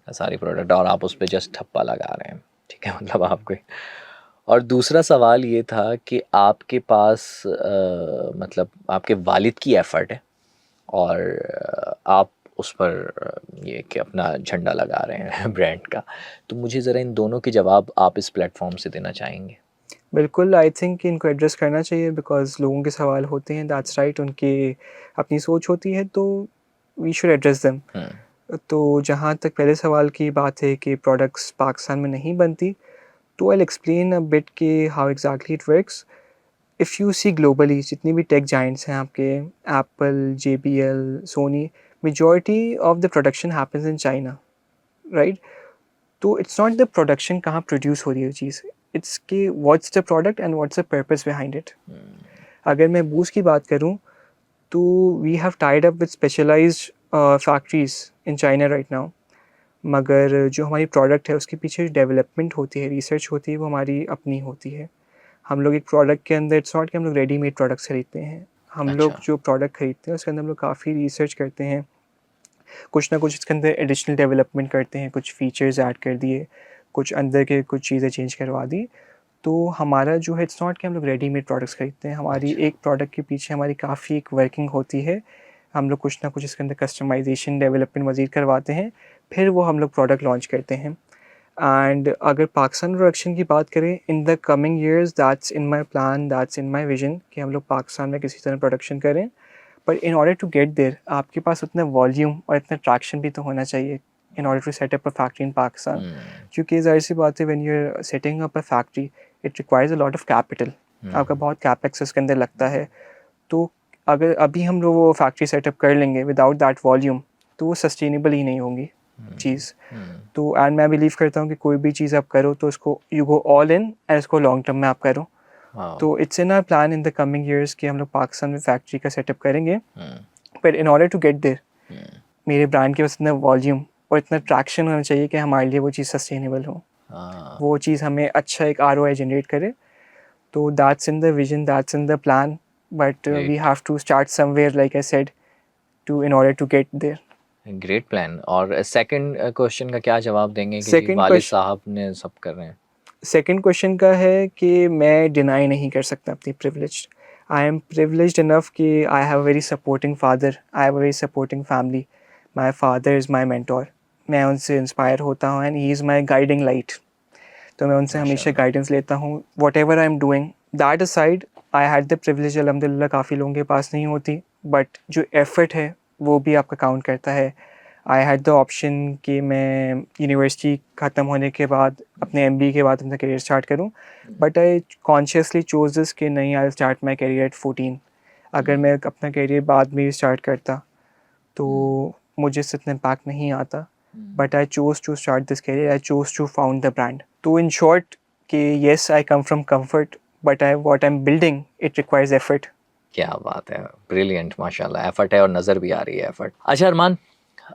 सारी प्रोडक्ट, और आप उस पे जस्ट ठप्पा लगा रहे हैं, ठीक है, मतलब आपको। और दूसरा सवाल ये था कि आपके पास मतलब आपके वालिद की एफ़र्ट है और आप उस पर ये कि अपना झंडा लगा रहे हैं ब्रांड का। तो मुझे ज़रा इन दोनों के जवाब आप इस प्लेटफॉर्म से देना चाहेंगे? बिल्कुल, आई थिंक इनको एड्रेस करना चाहिए बिकॉज़ लोगों के सवाल होते हैं, दैट्स राइट, उनकी अपनी सोच होती है, तो वी शुड एड्रेस देम. हुँ, तो जहाँ तक पहले सवाल की बात है कि प्रोडक्ट्स पाकिस्तान में नहीं बनती, तो I will explain a bit कि how exactly it works. If you see globally जितनी भी टेक जायंट्स हैं आपके, Apple, JBL, Sony, majority of the production happens in China, right? तो इट्स नॉट द प्रोडक्शन कहाँ प्रोड्यूस हो रही है चीज़, इट्स कि what's the product and what's the purpose behind it. अगर मैं बूस्ट की बात करूँ, तो we have tied up with specialised factories in China right now. मगर जो हमारी प्रोडक्ट है उसके पीछे जो डेवलपमेंट होती है, रिसर्च होती है, वो हमारी अपनी होती है. हम लोग एक प्रोडक्ट के अंदर इट्स नॉट कि हम लोग रेडीमेड प्रोडक्ट्स खरीदते हैं. हम लोग अच्छा। जो प्रोडक्ट खरीदते हैं उसके अंदर हम लोग काफ़ी रिसर्च करते हैं, कुछ ना कुछ इसके अंदर एडिशनल डेवलपमेंट करते हैं, कुछ फीचर्स ऐड कर दिए, कुछ अंदर के कुछ चीज़ें चेंज करवा दी. तो हमारा जो है इट्स नॉट कि हम लोग रेडीमेड प्रोडक्ट्स खरीदते हैं. हमारी अच्छा। एक प्रोडक्ट के पीछे हमारी काफ़ी एक वर्किंग होती है. हम लोग कुछ ना कुछ इसके अंदर कस्टमाइजेशन डेवलपमेंट मज़ीद करवाते हैं, फिर वो हम लोग प्रोडक्ट लॉन्च करते हैं. एंड अगर पाकिस्तान प्रोडक्शन की बात करें, in the coming years that's in my plan, that's in my vision कि हम लोग पाकिस्तान में किसी तरह प्रोडक्शन करें. But in order to get there आपके पास उतना वॉल्यूम और इतना ट्रैक्शन भी तो होना चाहिए in order to set up a factory in Pakistan. Hmm, क्योंकि ज़ाहिर सी बात है, when you are setting up a factory it requires a lot of capital. आपका बहुत कैपेक्स उसके अंदर लगता है. तो अगर अभी हम लोग वो फैक्ट्री सेटअप कर लेंगे विदाउट दैट वॉल्यूम, तो वो सस्टेनेबल ही नहीं होंगी चीज़. तो एंड मैं बिलीव करता हूँ कि कोई भी चीज़ आप करो तो उसको you go all in and इसको लॉन्ग टर्म में आप करो. वाओ! तो it's in our plan in the coming years कि हम लोग पाकिस्तान में फैक्ट्री का सेटअप करेंगे. Hmm, but in order to get there hmm, मेरे ब्रांड के पास इतना वॉल्यूम और इतना ट्रैक्शन होना चाहिए कि हमारे लिए वो चीज़ सस्टेनेबल हो, हाँ, वो चीज़ हमें अच्छा एक ROI जनरेट करे. तो that's in the vision, that's in the plan, but we great, have to start somewhere like I said to in order to get there. Great plan. और सेकंड क्वेश्चन का क्या जवाब देंगे कि जी सेकंड वालिद question साहब ने सब कर रहे हैं? सेकंड क्वेश्चन का है कि मैं डिनाई नहीं कर सकता अपनी privilege. I am privileged enough कि I have a very supporting father, I have a very supporting family. My father is my mentor. मैं उनसे इंस्पायर होता हूँ and he is my guiding light. तो मैं उनसे हमेशा माशाल्लाह। गाइडेंस लेता हूँ whatever I am doing. That aside I had the privilege, अलहमदिल्ला काफ़ी लोगों के पास नहीं होती, बट जो एफर्ट है वो भी आपका काउंट करता है. आई हैड द ऑप्शन कि मैं यूनिवर्सिटी ख़त्म होने के बाद अपने MBA के बाद अपना करियर स्टार्ट करूं, but I consciously chose this कि नहीं, I start my career at 14. अगर मैं अपना करियर बाद में भी स्टार्ट करता तो मुझे इससे इतना इम्पैक्ट नहीं आता. But I chose to start this career, I chose to found the brand. तो इन शॉर्ट कि yes I come from comfort, but I what I am building it requires effort. क्या बात है, ब्रिलियंट, माशाल्लाह, effort है और नज़र भी आ रही है एफर्ट। अच्छा अरमान,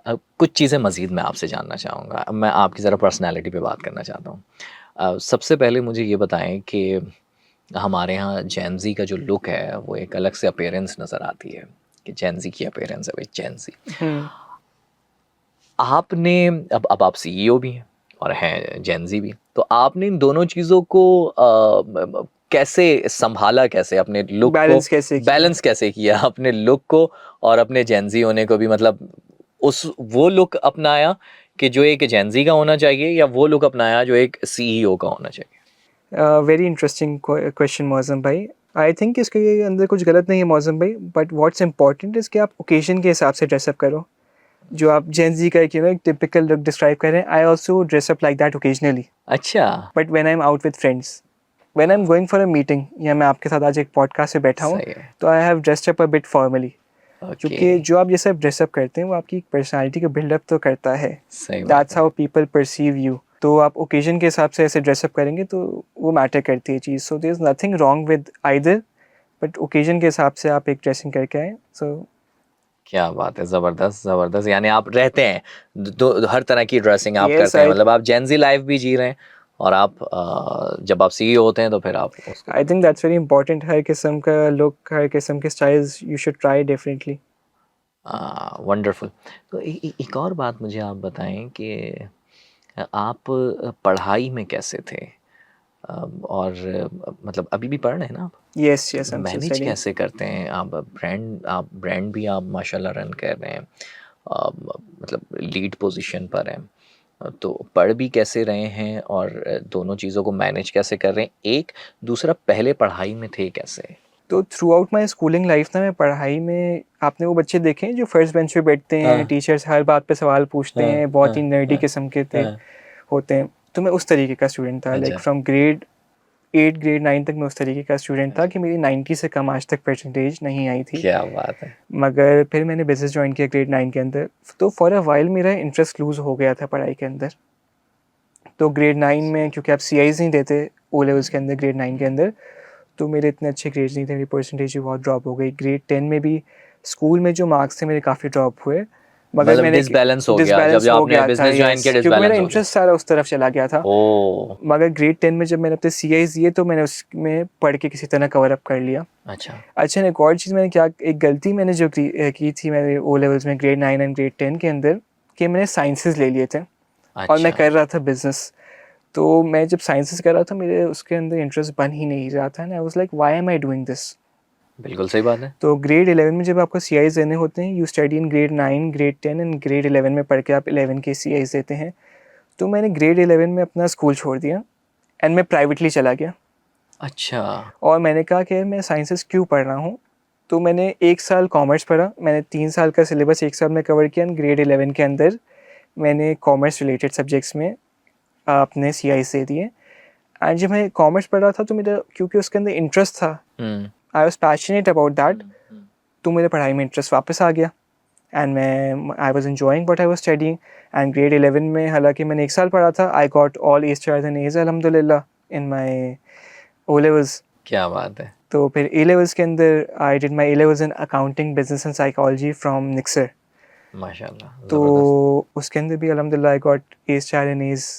कुछ चीज़ें मज़ीद मैं आपसे जानना चाहूँगा। अब मैं आपकी ज़रा पर्सनैलिटी पे बात करना चाहता हूँ। सबसे पहले मुझे ये बताएं कि हमारे यहाँ जेन ज़ी का जो लुक है वो एक अलग से अपीयरेंस नज़र आती है कि जेन ज़ी की अपीयरेंस है भाई, जेन ज़ी। आपने अब आप सीईओ भी हैं और हैं जेन ज़ी भी, तो आपने इन दोनों चीज़ों को कैसे संभाला, कैसे अपने लुक को बैलेंस कैसे किया? बैलेंस कैसे किया, अपने लुक को और अपने जेन ज़ी होने को भी, मतलब उस वो लुक अपनाया कि जो एक जेन ज़ी का होना चाहिए या वो लुक अपनाया जो एक सीईओ का होना चाहिए? वेरी इंटरेस्टिंग क्वेश्चन मौज़म भाई. आई थिंक इसके अंदर कुछ गलत नहीं है मौसम भाई, बट व्हाट्स इम्पॉर्टेंट इज़ कि आप ओकेजन के हिसाब से ड्रेसअप करो. जो आप जेन जी का एक एक टिपिकल लुक डिस्क्राइब कर रहे हैं, I also dress up like that occasionally. अच्छा. But when I am out with friends, when I am going for a meeting, या मैं आपके साथ आज एक पॉडकास्ट पे बैठा हूँ, सही है. तो I have dressed up a bit formally. Okay. क्योंकि जो आप ये सब ड्रेसअप करते हैं वो आपकी पर्सनालिटी को बिल्डअप तो करता है. सही बात दैट्स है. How people perceive you. तो आप ओकेजन के हिसाब से ऐसे ड्रेसअप करेंगे तो वो मैटर करती है चीज़. So there is nothing wrong with either, but occasion के हिसाब से आप एक ड्रेसिंग करके आए. सो क्या बात है, जबरदस्त जबरदस्त. यानी आप रहते हैं दो हर तरह की ड्रेसिंग आप Yes, करते हैं, I मतलब आप जेंजी लाइफ भी जी रहे हैं और आप जब आप सीईओ होते हैं तो फिर आप उसको. I think that's very important. हर किस्म का लुक, हर किस्म के styles you should try differently. Wonderful. तो एक और बात मुझे आप बताएं कि आप पढ़ाई में कैसे थे? और मतलब अभी भी पढ़ रहे हैं ना आप? Yes, yes, I'm still manage studying. कैसे करते हैं आप ब्रांड भी आप माशाल्लाह रन कर रहे हैं, मतलब लीड पोजीशन पर हैं, तो पढ़ भी कैसे रहे हैं और दोनों चीज़ों को मैनेज कैसे कर रहे हैं? एक दूसरा, पहले पढ़ाई में थे कैसे? तो through out my schooling life ना, मैं पढ़ाई में, आपने वो बच्चे देखे हैं जो फर्स्ट बेंच पे बैठते हैं, हाँ. टीचर्स हर बात पे सवाल पूछते हाँ. हैं, बहुत ही हाँ. नर्डी हाँ. किस्म के थे हाँ. होते हैं. तो मैं उस तरीके का स्टूडेंट था. लाइक अच्छा. फ्रॉम ग्रेड 8 ग्रेड 9 तक मैं उस तरीके का स्टूडेंट था अच्छा. कि मेरी 90 से कम आज तक परसेंटेज नहीं आई थी. क्या बात है. मगर फिर मैंने बिजनेस ज्वाइन किया ग्रेड 9 के अंदर. तो फॉर अ वाइल मेरा इंटरेस्ट लूज़ हो गया था पढ़ाई के अंदर. तो ग्रेड 9 में क्योंकि आप सी नहीं देते ओ लेवल्स के अंदर ग्रेड 9 के अंदर, तो मेरे इतने अच्छे ग्रेड्स नहीं थे, मेरी परसेंटेज भी बहुत ड्रॉप हो गई. ग्रेड 10 में भी स्कूल में जो मार्क्स थे मेरे काफ़ी ड्रॉप हुए. मगर मतलब मैंने डिसबैलेंस हो गया जब डिसबैलेंस जब हो आपने गया था. बिजनेस ज्वाइन यस, किया, क्योंकि मेरा डिसबैलेंस हो गया. इंटरेस्ट सारा उस तरफ चला गया था. ओ. मगर ग्रेड 10 में जब मैंने अपने सी दिए तो मैंने उसमें पढ़ के किसी तरह कवर अप कर लिया. अच्छा. अच्छा, एक और चीज़ मैंने क्या, एक गलती मैंने जो की थी मेरे ओ लेवल्स में ग्रेड 9 एंड ग्रेड 10 के अंदर, कि मैंने साइंसेस ले लिए थे और मैं अच्छा. कर रहा था बिजनेस. तो मैं जब साइंसेस कर रहा था मेरे उसके अंदर इंटरेस्ट बन ही नहीं रहा था. And I was like why am I doing this. बिल्कुल सही बात है. तो ग्रेड 11 में जब आपको सी देने होते हैं, you study in grade 9 grade 10 and grade 11 में पढ़ के आप 11 के सी देते हैं. तो मैंने ग्रेड 11 में अपना स्कूल छोड़ दिया एंड मैं प्राइवेटली चला गया. अच्छा. और मैंने कहा कि मैं साइंसेस क्यों पढ़ रहा हूँ. तो मैंने 1 साल कॉमर्स पढ़ा. मैंने 3 साल का सिलेबस 1 साल में कवर किया एंड ग्रेड 11 के अंदर मैंने कॉमर्स रिलेटेड सब्जेक्ट्स में अपने सी दे दिए. एंड जब मैं कॉमर्स पढ़ रहा था तो मेरा, क्योंकि उसके अंदर इंटरेस्ट था, I was passionate about that, तो मेरे पढ़ाई में इंटरेस्ट वापस आ गया. एंड मैं I was enjoying what I was studying. And grade 11 में हालांकि मैंने 1 साल पढ़ा था, I got all A stars and as अल्हम्दुलिल्लाह इन माई ओ लेवल्स. क्या बात है. तो फिर ए लेवल्स के अंदर I did my A levels in accounting business and psychology from Nixor. माशाल्लाह. तो जबरदस्त. उसके अंदर भी अल्हम्दुलिल्लाह I got A star and A's.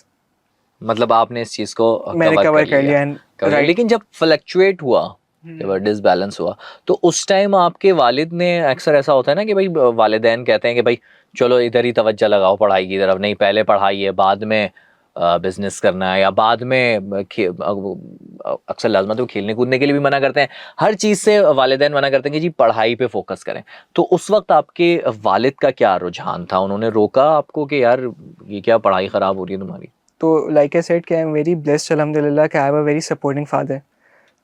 मतलब आपने इस चीज को मैंने कवर कर लिया. लिया. And right. लेकिन जब फ्लक्चुएट हुआ, जब डिसबैलेंस हुआ, तो उस टाइम आपके वालिद ने, अक्सर ऐसा होता है ना कि भाई वालिदैन कहते हैं कि भाई चलो इधर ही तवज्जो लगाओ पढ़ाई की तरफ, नहीं पहले पढ़ाई है बाद में बिजनेस करना है, या बाद में अक्सर लाजमत वो खेलने कूदने के लिए भी मना करते हैं, हर चीज़ से वालिदैन मना करते हैं कि जी पढ़ाई पे फोकस करें. तो उस वक्त आपके वालिद का क्या रुझान था? उन्होंने रोका आपको कि यार ये क्या पढ़ाई ख़राब हो रही है तुम्हारी? तो लाइक आई सेड कि आई एम वेरी ब्लेस्ड अल्हम्दुलिल्लाह कि I have a very supporting father.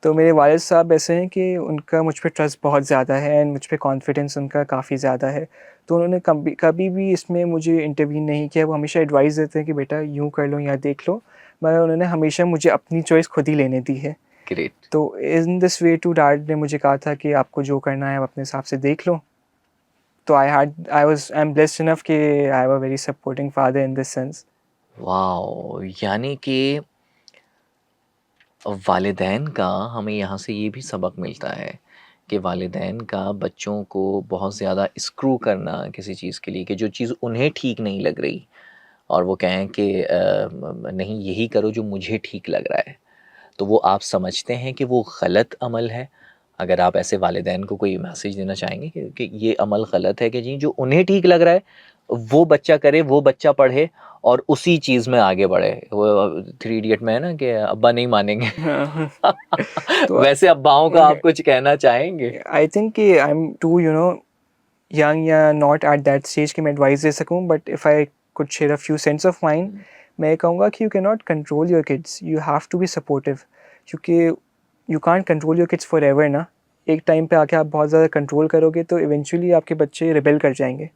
तो मेरे वालिद साहब ऐसे हैं कि उनका मुझ पे ट्रस्ट बहुत ज़्यादा है एंड मुझ पे कॉन्फिडेंस उनका काफ़ी ज़्यादा है. तो उन्होंने कभी कभी भी इसमें मुझे इंटरवीन नहीं किया. वो हमेशा एडवाइस देते हैं कि बेटा यूँ कर लो या देख लो, मगर उन्होंने हमेशा मुझे अपनी चॉइस खुद ही लेने दी है. ग्रेट. तो in this way to dad ने मुझे कहा था कि आपको जो करना है आप अपने हिसाब से देख लो. तो आई एम ब्लेस्ड इनफ कि I have a very supporting father in this sense. Wow. यानी कि वालिदैन का हमें यहाँ से ये भी सबक मिलता है कि वालिदैन का बच्चों को बहुत ज़्यादा स्क्रू करना किसी चीज़ के लिए, कि जो चीज़ उन्हें ठीक नहीं लग रही और वो कहें कि नहीं यही करो जो मुझे ठीक लग रहा है, तो वो आप समझते हैं कि वो गलत अमल है. अगर आप ऐसे वालिदैन को कोई मैसेज देना चाहेंगे कि ये अमल गलत है, कि जी जो उन्हें ठीक लग रहा है वो बच्चा करे, वो बच्चा पढ़े और उसी चीज़ में आगे बढ़े. वो 3 इडियट में है ना कि अब्बा नहीं मानेंगे. तो वैसे अब्बाओं का आप कुछ कहना चाहेंगे? आई थिंक कि आई एम टू यंग या नॉट एट दैट स्टेज कि मैं एडवाइस दे सकूं. But if I could share a few sense of mind, मैं कहूँगा कि you can not control your kids, you have to be supportive. क्योंकि you can't control your kids forever ना. एक टाइम पे आके आप बहुत ज़्यादा कंट्रोल करोगे तो इवेंचुअली आपके बच्चे रिबेल कर जाएंगे.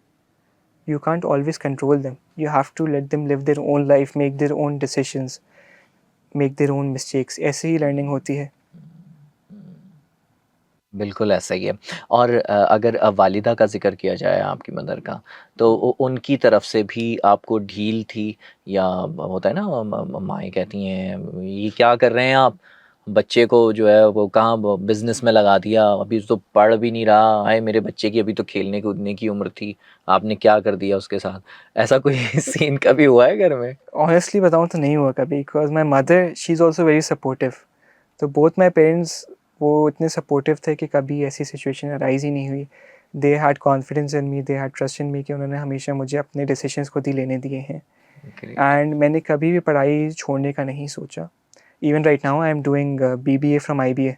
You can't always control them. You have to let them live their own life, make their own decisions, make their own mistakes. ऐसे ही लर्निंग होती है. बिल्कुल ऐसा ही है। और अगर वालिदा का ज़िक्र किया जाए आपकी मदर का, तो उनकी तरफ से भी आपको ढील थी, या होता है ना माएँ कहती हैं ये क्या कर रहे हैं आप? बच्चे को जो है वो कहाँ बिज़नेस में लगा दिया, अभी तो पढ़ भी नहीं रहा, हाय मेरे बच्चे की अभी तो खेलने कूदने की उम्र थी, आपने क्या कर दिया उसके साथ? ऐसा कोई सीन कभी हुआ है घर में? Honestly बताऊँ तो नहीं हुआ कभी, because my mother, she's also very supportive. तो both my parents वो इतने supportive थे कि कभी ऐसी situation arise ही नहीं हुई. They had confidence in me, they had trust in me कि उन्होंने हमेशा मुझे अपने decisions खुद ही लेने दिए हैं. ग्रेट। And मैंने कभी भी पढ़ाई छोड़ने का नहीं सोचा. Even right now I am doing BBA from IBA.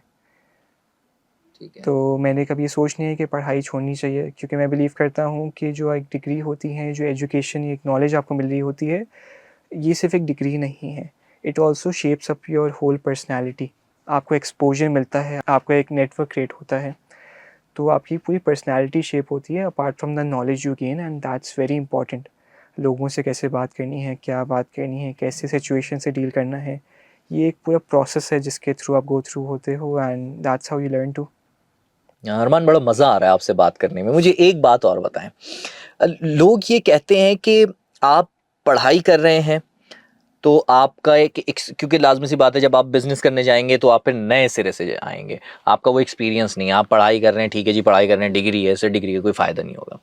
ठीक है। तो मैंने कभी ये सोच नहीं है कि पढ़ाई छोड़नी चाहिए, क्योंकि मैं बिलीव करता हूँ कि जो एक डिग्री होती है, जो एजुकेशन, एक नॉलेज आपको मिल रही होती है, ये सिर्फ एक डिग्री नहीं है. It also shapes up your whole personality. आपको एक्सपोजर मिलता है, आपका एक नेटवर्क क्रिएट होता है, तो आपकी पूरी पर्सनैलिटी शेप होती है apart from the knowledge you gain, and that's very important. लोगों से कैसे बात करनी है, क्या बात करनी है, कैसे सिचुएशन से डील करना है, ये एक पूरा प्रोसेस है जिसके थ्रू आप गो थ्रू होते हो, and that's how you learn to. Arman, बड़ा मज़ा आ रहा है आपसे बात करने में। मुझे एक बात और बताएं, लोग ये कहते हैं कि आप पढ़ाई कर रहे हैं तो आपका एक क्योंकि लाजमी सी बात है, जब आप बिजनेस करने जाएंगे तो आप फिर नए सिरे से आएंगे, आपका वो एक्सपीरियंस नहीं है। आप पढ़ाई कर रहे हैं, ठीक है जी, पढ़ाई कर रहे हैं, डिग्री है, इससे डिग्री का कोई फ़ायदा नहीं होगा।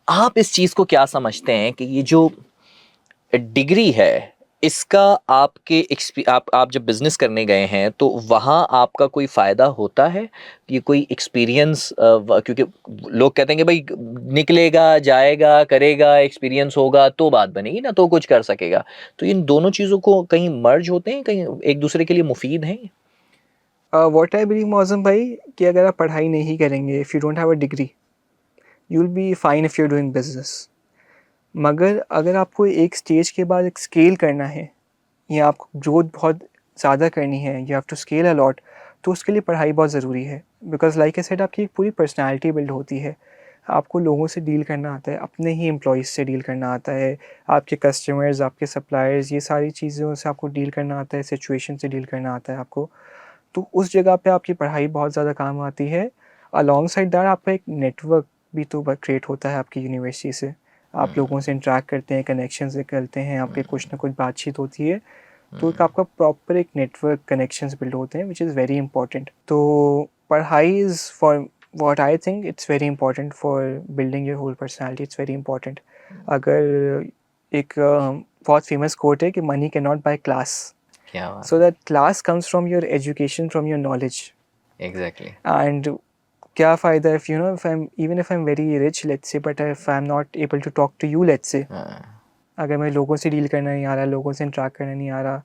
आप इस चीज़ को क्या समझते हैं कि ये जो डिग्री है, इसका आपके आप जब बिज़नेस करने गए हैं तो वहाँ आपका कोई फ़ायदा होता है? ये कोई एक्सपीरियंस क्योंकि लोग कहते हैं कि भाई निकलेगा, जाएगा, करेगा, एक्सपीरियंस होगा तो बात बनेगी ना, तो कुछ कर सकेगा। तो इन दोनों चीज़ों को कहीं मर्ज होते हैं, कहीं एक दूसरे के लिए मुफ़ीद हैं? व्हाट आई बिलीव मौसम भाई, कि अगर आप पढ़ाई नहीं करेंगे, if you don't have a degree, you will be fine if you are doing business. मगर अगर आपको एक स्टेज के बाद एक स्केल करना है, या आपको ग्रोथ बहुत ज़्यादा करनी है, you have to scale a lot, तो उसके लिए पढ़ाई बहुत ज़रूरी है. बिकॉज लाइक आई सेड, आपकी एक पूरी पर्सनैलिटी बिल्ड होती है. आपको लोगों से डील करना आता है, अपने ही एम्प्लॉयज़ से डील करना आता है, आपके कस्टमर्स, आपके सप्लायर्स, ये सारी चीज़ों से आपको डील करना आता है, सिचुएशन से डील करना आता है आपको. तो उस जगह पे आपकी पढ़ाई बहुत ज़्यादा काम आती है. अलॉन्ग साइड दैट आपका एक नेटवर्क भी तो क्रिएट होता है आपकी यूनिवर्सिटी से. आप लोगों से इंटरेक्ट करते हैं, कनेक्शंस निकलते हैं, आपके कुछ ना कुछ बातचीत होती है, तो एक आपका प्रॉपर एक नेटवर्क कनेक्शंस बिल्ड होते हैं, विच इज़ वेरी इंपॉर्टेंट. तो पढ़ाई is for what I think it's very important for building your whole personality. It's very important. अगर एक बहुत फेमस कोट है कि money can not buy class. क्या बात So that class comes from your education, from your knowledge. Exactly. And क्या फ़ायदा if if I'm very rich, let's say, but if I'm not able to talk to you, let's say, अगर मैं लोगों से deal करना नहीं आ रहा, लोगों से इंटरेक्ट करना नहीं आ रहा,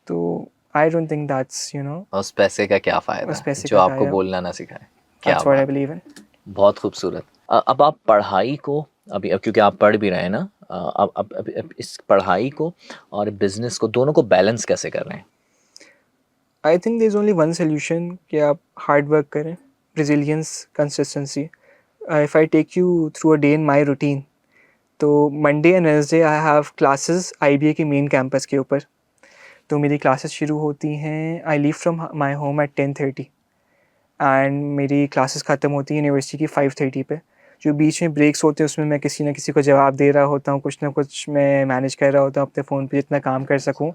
तो I don't think that's उस पैसे का क्या उस फ़ायदा पैसे जो का आपको फ़ायदा. बोलना ना सिखाए। क्या That's what I बात, believe in. बहुत खूबसूरत। अब आप पढ़ाई को, अभी अब क्योंकि आप पढ़ भी रहे हैं ना, अब इस पढ़ाई को और बिजनेस को, दोनों को बैलेंस कैसे कर रहे हैं? I think there's only one solution कि आप हार्ड वर्क करें, resilience, consistency. If I take you through a day in my routine, तो Monday and Wednesday I have classes IBA के मेन कैंपस के ऊपर. तो मेरी क्लासेस शुरू होती हैं, I leave from my home at 10:30, and मेरी क्लासेस ख़त्म होती हैं यूनिवर्सिटी की 5:30 पे. जो बीच में ब्रेक्स होते हैं उसमें मैं किसी न किसी को जवाब दे रहा होता हूँ, कुछ ना कुछ मैं मैनेज कर रहा होता हूँ अपने फ़ोन पे जितना काम कर सकूँ.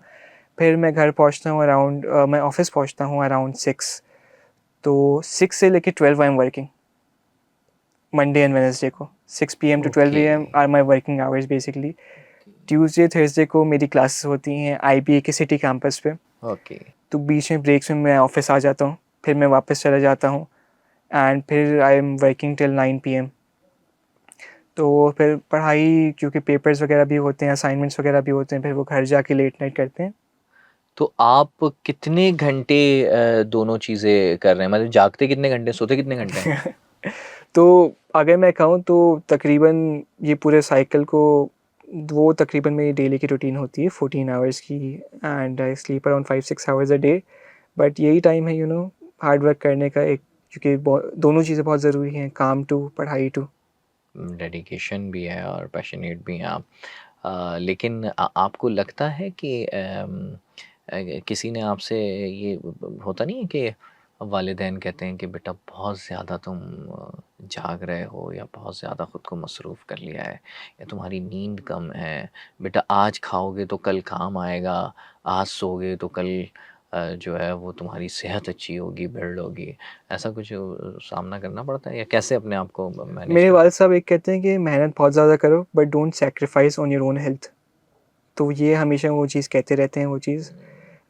फिर मैं घर पहुँचता हूँ अराउंड, मैं ऑफिस पहुँचता हूँ अराउंड 6. तो 6 से लेके 12 I am working, Monday and Wednesday को. 6 PM to 12 AM okay. Are my working hours basically. Tuesday Thursday को मेरी क्लासेस होती हैं IBA के सिटी कैंपस पे. ओके। तो बीच में ब्रेक्स में मैं ऑफिस आ जाता हूँ, फिर मैं वापस चला जाता हूँ, एंड फिर आई एम वर्किंग टिल 9 PM. तो फिर पढ़ाई, क्योंकि पेपर्स वगैरह भी होते हैं, असाइनमेंट्स वगैरह भी होते हैं, फिर वो घर जाके लेट नाइट करते हैं. तो आप कितने घंटे दोनों चीज़ें कर रहे हैं? मतलब जागते कितने घंटे, सोते कितने घंटे हैं? तो अगर मैं कहूँ तो तकरीबन ये पूरे साइकिल को, वो तकरीबन मेरी डेली की रूटीन होती है 14 आवर्स की, and I sleep around 5-6 hours a day. But यही टाइम है हार्ड वर्क करने का एक, क्योंकि दोनों चीज़ें बहुत ज़रूरी हैं, काम टू पढ़ाई टू। डेडिकेशन भी है और पैशनेट भी हैं आप। लेकिन आपको लगता है कि किसी ने आपसे ये होता नहीं है कि वालिदैन कहते हैं कि बेटा बहुत ज़्यादा तुम जाग रहे हो या बहुत ज़्यादा ख़ुद को मसरूफ़ कर लिया है या तुम्हारी नींद कम है, बेटा आज खाओगे तो कल काम आएगा, आज सोओगे तो कल जो है वो तुम्हारी सेहत अच्छी होगी, बिल्ड होगी। ऐसा कुछ सामना करना पड़ता है या कैसे अपने आप को मैनेज मेरे करते वालिद साहब एक कहते हैं कि मेहनत बहुत ज़्यादा करो but don't sacrifice on your own health. तो ये हमेशा वो चीज़ कहते रहते हैं वो चीज़।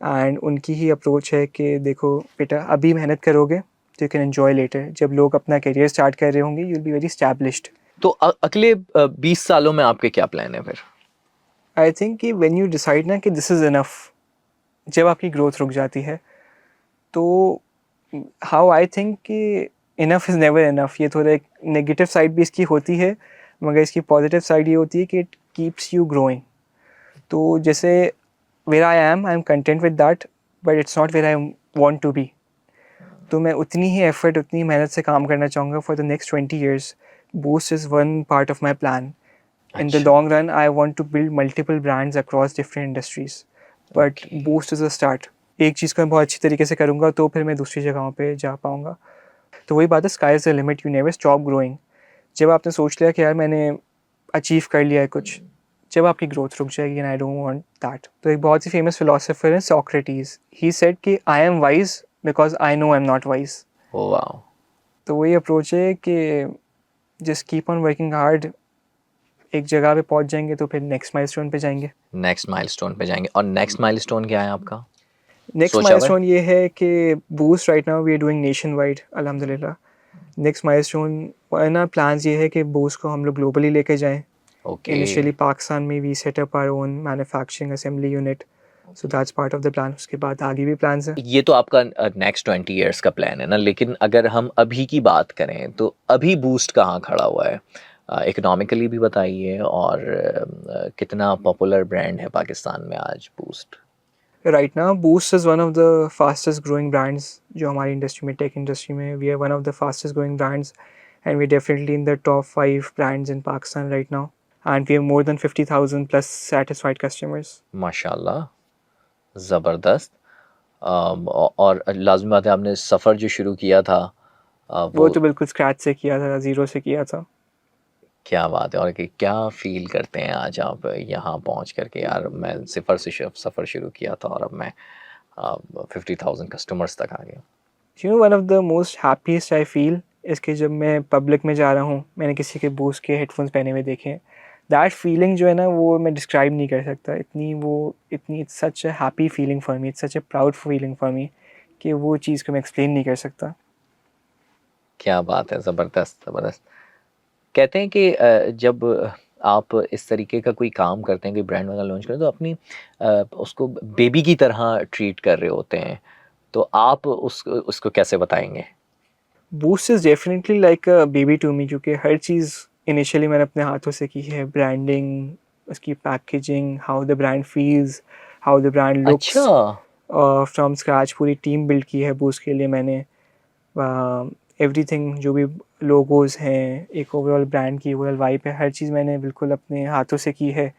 एंड उनकी ही अप्रोच है कि देखो बेटा, अभी मेहनत करोगे तो यू कैन एन्जॉय लेटर। जब लोग अपना करियर स्टार्ट कर रहे होंगे, you will be very established. तो अगले 20 सालों में आपके क्या प्लान है फिर? आई थिंक कि व्हेन यू डिसाइड ना कि दिस इज़ इनफ, जब आपकी ग्रोथ रुक जाती है, तो हाउ आई थिंक कि इनफ इज़ नेवर इनफ। ये थोड़ा एक नेगेटिव साइड भी इसकी होती है, मगर इसकी पॉजिटिव साइड ये होती है कि इट कीप्स यू ग्रोइंग। तो जैसे where I am content with that, but it's not where I want to be. तो मैं उतनी ही एफर्ट, उतनी मेहनत से काम करना चाहूँगा for the next 20 years। Boost is one part of my plan. In the अच्छा, long run, I want to build multiple brands across different industries. But okay. Boost is a start. एक चीज़ को मैं बहुत अच्छी तरीके से करूँगा तो फिर मैं दूसरी जगहों पे जा पाऊँगा। तो वही बात है, sky is the limit, you never stop growing. जब आपने सोच लिया कि यार मैंने अचीव कर लिया है कुछ, जब आपकी ग्रोथ रुक जाएगी, and I don't want that. तो एक बहुत ही फेमस फिलोसोफर है सोक्रेटिस, ही सेड कि I M wise because I know I am not wise. Oh wow! तो वही अप्रोच है कि just keep on working hard. एक जगह पे पहुंच जाएंगे तो फिर नेक्स्ट माइलस्टोन पे जाएंगे। नेक्स्ट माइलस्टोन पे जाएँगे और नेक्स्ट माइलस्टोन क्या है आपका? नेक्स्ट सोचा हुआ है? माइलस्टोन ये है कि boost right now we are doing nationwide अल्हम्दुलिल्लाह। नेक्स्ट माइलस्टोन ना प्लान्स ये है कि बूस्ट को हम लोग ग्लोबली लेके जाएं। ओके। इनिशियली पाकिस्तान में we set up our own manufacturing assembly unit, so that's part of the plan. उसके बाद आगे भी प्लान्स हैं। ये तो आपका नेक्स्ट 20 इयर्स का प्लान है ना, लेकिन अगर हम अभी की बात करें तो अभी बूस्ट कहाँ खड़ा हुआ है? इकोनॉमिकली भी बताइए और कितना पॉपुलर ब्रांड है पाकिस्तान में आज boost? Right now boost is one of the fastest growing brands जो हमारी इंडस्ट्री में, टेक इंडस्ट्री में, we are one of the fastest growing brands and we definitely in the top 5 brands in Pakistan right now. And we have more than 50,000 plus satisfied customers। माशाल्लाह, ज़बरदस्त। और लाज़मी बात है आपने सफ़र जो शुरू किया था वो वो तो बिल्कुल स्क्रैच से किया था, ज़ीरो से किया था। क्या बात है और कि क्या फ़ील करते हैं आज आप यहाँ पहुँच कर के यार मैं सिफ़र से सफ़र शुरू किया था और अब मैं 50,000 कस्टमर्स तक आ गया। One of the most happiest I feel इसके, जब मैं पब्लिक में जा रहा हूँ, मैंने किसी के बूस्ट के हेडफोन्स पहने हुए देखे हैं, दैट फीलिंग जो है ना वो मैं डिस्क्राइब नहीं कर सकता। इतनी it's such a happy feeling for me, it's such a proud feeling for me कि वो चीज़ को मैं एक्सप्लेन नहीं कर सकता। क्या बात है, ज़बरदस्त, ज़बरदस्त। कहते हैं कि जब आप इस तरीके का कोई काम करते हैं, कोई ब्रांड वगैरह लॉन्च करते हैं तो अपनी उसको बेबी की तरह ट्रीट कर रहे होते हैं। तो आप उसको कैसे बताएँगे? Boost is definitely like a baby to me, क्योंकि हर चीज़ इनिशियली मैंने अपने हाथों से की है। ब्रांडिंग, उसकी packaging, how the brand feels, how the brand अच्छा! लुक्स, फ्रॉम स्क्रैच पूरी टीम बिल्ड की है बूस्ट के लिए मैंने। एवरीथिंग जो भी लोगोज़ हैं, एक ओवरऑल ब्रांड की ओवरऑल वाइब है, हर चीज़ मैंने बिल्कुल अपने हाथों से की है।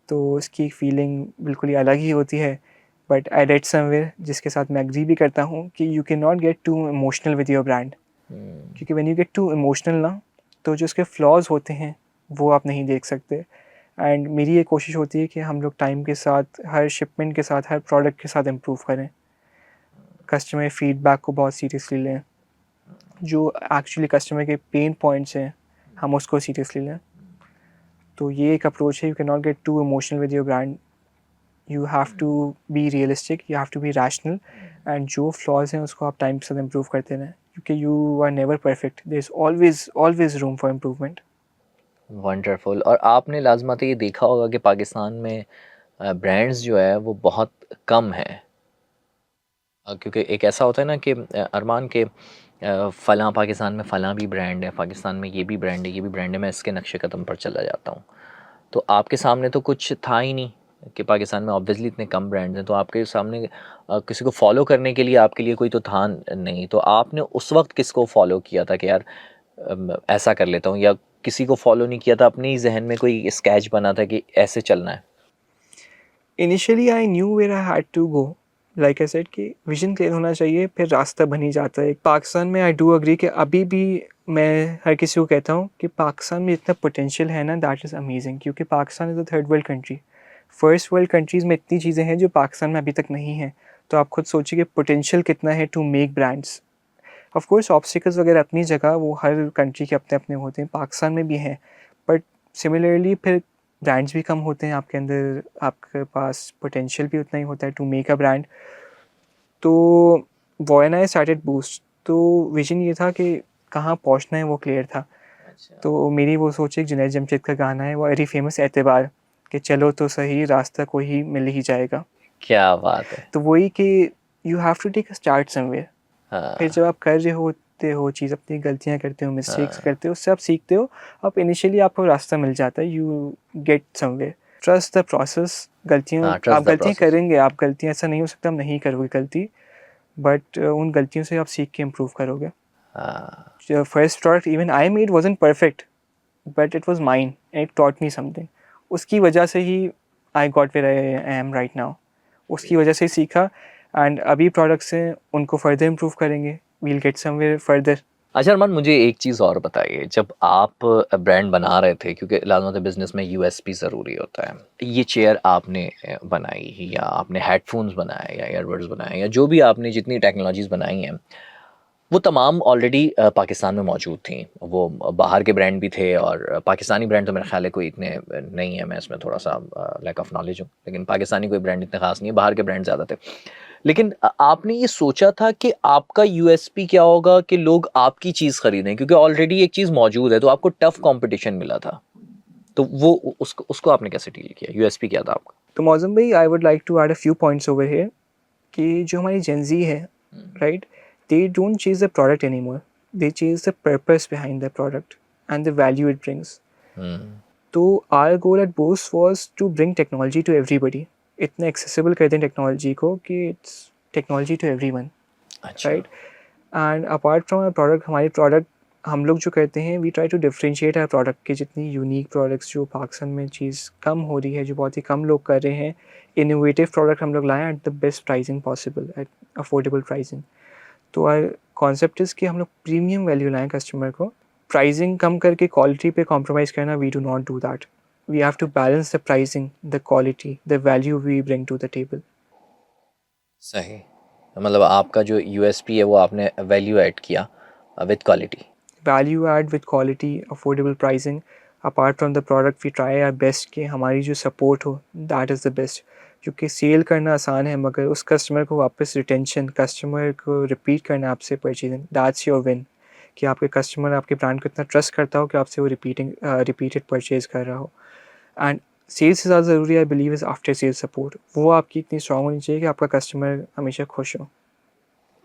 तो उसकी फीलिंग बिल्कुल ही अलग ही होती है। बट आई रेड समवेयर जिसके साथ मैं एग्री भी करता हूँ कि you can not get to emotional with your brand. Hmm, क्योंकि when you get to emotional ना, तो जो उसके फ्लॉज होते हैं वो आप नहीं देख सकते। एंड मेरी ये कोशिश होती है कि हम लोग टाइम के साथ, हर शिपमेंट के साथ, हर प्रोडक्ट के साथ इम्प्रूव करें, कस्टमर फीडबैक को बहुत सीरियसली लें, जो एक्चुअली कस्टमर के पेन पॉइंट्स हैं हम उसको सीरियसली लें। तो ये एक अप्रोच है, you can not get to emotional with your brand. You have to be realistic, you have to be rational, and जो फ्लॉज हैं उसको आप टाइम के साथ इम्प्रूव करते रहें, क्योंकि you are never perfect, there is always room for improvement. Wonderful. और आपने लाज़िमत ये देखा होगा कि पाकिस्तान में ब्रांड्स जो है वो बहुत कम हैं। क्योंकि एक ऐसा होता है ना कि अरमान के फ़लाँ पाकिस्तान में फ़लाँ भी ब्रांड है, पाकिस्तान में ये भी ब्रांड है, ये भी ब्रांड है, मैं इसके नक्शे कदम पर चला जाता हूँ। तो आपके सामने तो कुछ था ही नहीं, कि पाकिस्तान में ऑब्वियसली इतने कम ब्रांड्स हैं, तो आपके सामने किसी को फॉलो करने के लिए आपके लिए कोई तो था नहीं, तो आपने उस वक्त किसको फॉलो किया था कि यार ऐसा कर लेता हूँ, या किसी को फॉलो नहीं किया था, अपने ही जहन में कोई स्केच बना था कि ऐसे चलना है? Initially I knew where I had to go, like I said कि विजन क्लियर होना चाहिए, फिर रास्ता बन ही जाता है। पाकिस्तान में आई डू अग्री कि अभी भी मैं हर किसी को कहता हूँ कि पाकिस्तान में इतना पोटेंशियल है ना, दैट इज़ अमेजिंग, क्योंकि Pakistan is a third world country. First world countries में इतनी चीज़ें हैं जो पाकिस्तान में अभी तक नहीं हैं, तो आप खुद सोचिए कि पोटेंशियल कितना है to make brands. Of course obstacles वगैरह अपनी जगह, वो हर कंट्री के अपने अपने होते हैं, पाकिस्तान में भी हैं, बट सिमिलरली फिर ब्रांड्स भी कम होते हैं आपके अंदर, आपके पास पोटेंशियल भी उतना ही होता है टू मेक अ ब्रांड। तो व्हेन आई स्टार्टेड बूस्ट, तो विजन ये था कि कहाँ पहुँचना है वो क्लियर था। तो मेरी वो सोच, एक जुनैद जमशेद का गाना है वो वेरी फेमस, एतबार, कि चलो तो सही रास्ता कोई ही मिल ही जाएगा। क्या बात है। तो वही कि you have to take a start somewhere. फिर हाँ जब आप कर रहे होते हो चीज़, अपनी गलतियाँ करते हो, मिस्टेक्स करते हो, उससे आप सीखते हो, आप इनिशियली आपको रास्ता मिल जाता है, you get somewhere. Trust the process. गलतियाँ हाँ, आप ट्रस्ट द गलतियाँ प्रोसेस। करेंगे, आप गलतियाँ, ऐसा नहीं हो सकता आप नहीं करोगे गलती, बट उन गलतियों से आप सीख के इम्प्रूव करोगे। हाँ The first product even I made wasn't perfect, but it was mine and it taught me something. उसकी वजह से ही I got where I am right now. उसकी वजह से ही सीखा, and अभी products हैं उनको further improve करेंगे, we'll get somewhere further. अच्छा अरमान, मुझे एक चीज़ और बताइए, जब आप ब्रांड बना रहे थे, क्योंकि लाजमत बिज़नेस में यूएसपी ज़रूरी होता है, ये चेयर आपने बनाई, या आपने हेडफोन्स बनाए, या ईयरबड्स बनाए, या जो भी आपने जितनी टेक्नोलॉजीज़ बनाई हैं, वो तमाम ऑलरेडी पाकिस्तान में मौजूद थी। वो बाहर के ब्रांड भी थे, और पाकिस्तानी ब्रांड तो मेरा ख्याल है कोई इतने नहीं है, मैं इसमें थोड़ा सा लैक ऑफ नॉलेज हूँ, लेकिन पाकिस्तानी कोई ब्रांड इतने ख़ास नहीं है, बाहर के ब्रांड ज़्यादा थे। लेकिन आपने ये सोचा था कि आपका यूएसपी क्या होगा कि लोग आपकी चीज़ खरीदें, क्योंकि ऑलरेडी एक चीज़ मौजूद है, तो आपको टफ कंपटीशन मिला था, तो वो उसको उसको आपने कैसे डील किया? यूएसपी क्या था आपका? तो मौज़म भाई, I would like to add a few points over here कि जो हमारी Gen Z है, right, they don't chase the product anymore, they chase the purpose behind the product and the value it brings. तो our goal at Boost was to bring technology to everybody, इतना accessible कर दें technology को कि it's technology to every one, अच्छा। Right. And apart from our product, हमारे product हम लोग जो करते हैं, we try to differentiate our product के जितनी यूनिक प्रोडक्ट्स जो पाकिस्तान में चीज़ कम हो रही है, जो बहुत ही कम लोग कर रहे हैं, इनोवेटिव प्रोडक्ट हम लोग लाएँ at the best pricing possible, at affordable pricing. तो आर कॉन्सेप्ट इज़ कि हम लोग प्रीमियम वैल्यू लाएँ कस्टमर को, प्राइसिंग कम करके क्वालिटी पे कॉम्प्रोमाइज़ करना, we do not do that. We have to balance the pricing, the quality, the value we bring to the table. सही। मतलब आपका जो यूएसपी है वो आपने वैल्यू ऐड किया with quality. Value add with quality, affordable pricing. Apart from the product we try our best कि हमारी जो सपोर्ट हो, दैट इज़ द बेस्ट। क्योंकि सेल करना आसान है, मगर उस कस्टमर को वापस रिटेंशन, कस्टमर को रिपीट करना आपसे परचेजिंग, दैट्स योर विन। कि आपके कस्टमर आपके ब्रांड को इतना ट्रस्ट करता हो कि आपसे वो रिपीटेड परचेज कर रहा हो। एंड सेल्स से ज़्यादा ज़रूरी I believe is after sale support, वो आपकी इतनी स्ट्रॉन्ग होनी चाहिए कि आपका कस्टमर हमेशा खुश हो।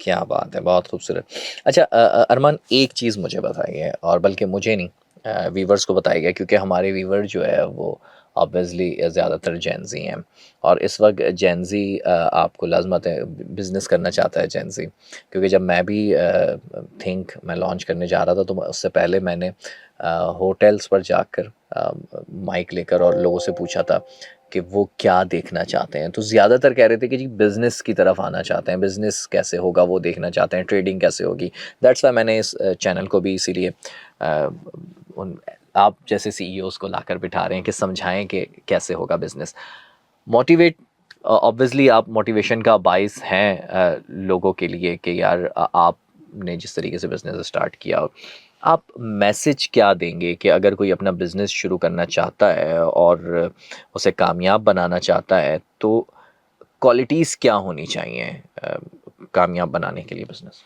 क्या बात है, बहुत खूबसूरत। अच्छा अरमान, एक चीज़ मुझे बताइए, और बल्कि मुझे नहीं, वीवर्स को बताइएगा, क्योंकि हमारे वीवर जो है वो ऑब्वियसली ज़्यादातर जेन ज़ी हैं, और इस वक्त जेन ज़ी आपको लाजमत है बिज़नेस करना चाहता है जेन ज़ी, क्योंकि जब मैं भी थिंक मैं लॉन्च करने जा रहा था, तो उससे पहले मैंने होटल्स पर जाकर माइक लेकर और लोगों से पूछा था कि वो क्या देखना चाहते हैं, तो ज़्यादातर कह रहे थे कि जी बिज़नेस की तरफ आना चाहते हैं, बिज़नेस कैसे होगा वो देखना चाहते हैं, ट्रेडिंग कैसे होगी। दैट्स वाई मैंने इस चैनल को भी इसीलिए उन आप जैसे सीईओज को लाकर बिठा रहे हैं कि समझाएं कि कैसे होगा बिज़नेस। मोटिवेट, ऑब्वियसली आप मोटिवेशन का बाइस हैं लोगों के लिए कि यार आपने जिस तरीके से बिज़नेस स्टार्ट किया, आप मैसेज क्या देंगे कि अगर कोई अपना बिज़नेस शुरू करना चाहता है और उसे कामयाब बनाना चाहता है, तो क्वालिटीज़ क्या होनी चाहिए कामयाब बनाने के लिए business?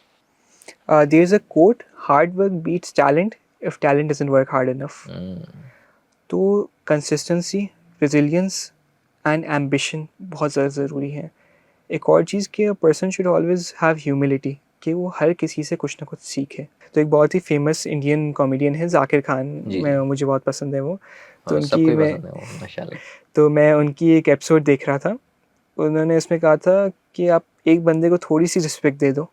There is a quote, hard work beats talent if talent doesn't work hard enough. तो कंसिस्टेंसी, रेजिलियंस एंड एम्बिशन बहुत ज़्यादा ज़रूरी है। एक और चीज़ कि a person should always have humility, कि वो हर किसी से कुछ ना कुछ सीखे। तो एक बहुत ही फेमस इंडियन कॉमेडियन है ज़ाकिर खान, जी मैं जी, मुझे बहुत पसंद है वो। तो हाँ उनकी सबको ही मैं पसंद है वो माशाल्लाह। तो मैं उनकी एक एपिसोड देख रहा था, उन्होंने इसमें कहा था कि आप एक बंदे को थोड़ी सी रिस्पेक्ट दे दो,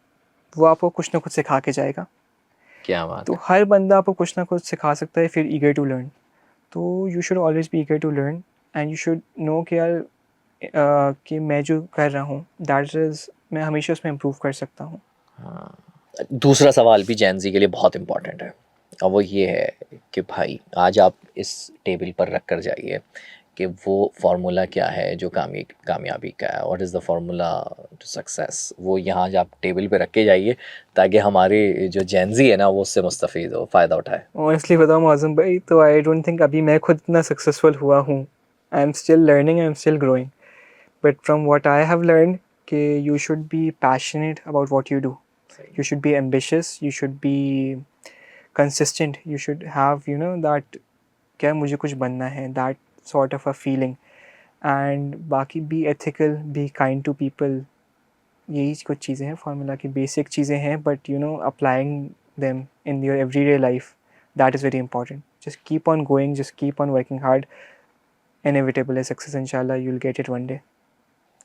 वो आपको कुछ ना कुछ सिखा के जाएगा। क्या बात तो है। हर बंदा आपको कुछ ना कुछ सिखा सकता है if you're eager to learn. तो you should always be eager to learn and you should know कि यार कि मैं जो कर रहा हूँ दैट इज़ मैं हमेशा उसमें इम्प्रूव कर सकता हूँ। दूसरा सवाल भी जैन जी के लिए बहुत इंपॉर्टेंट है, और वो ये है कि भाई आज आप इस टेबल पर रख कर जाइए कि वो फार्मूला क्या है जो कामयाबी का है, what is the formula to success, वो यहाँ आज आप टेबल पे रख के जाइए ताकि हमारे जो जैन जी है ना वो उससे मुस्तफ़ीद हो, फ़ायदा उठाए। ऑनेस्टली बताऊँ मौज़म भाई, तो आई डोंट थिंक अभी मैं खुद इतना सक्सेसफुल हुआ हूँ। I am still learning, I am still growing, but from what I have learned कि you should be passionate about what you do, you should be ambitious, you should be consistent, you should have that क्या मुझे कुछ बनना है, that sort of a feeling, and बाकी be ethical, be kind to people, यही कुछ चीज़ें हैं फार्मूला की, बेसिक चीज़ें हैं, but applying them in your everyday life, that is very important. Just keep on going, just keep on working hard, inevitable is success, inshallah you'll get it one day.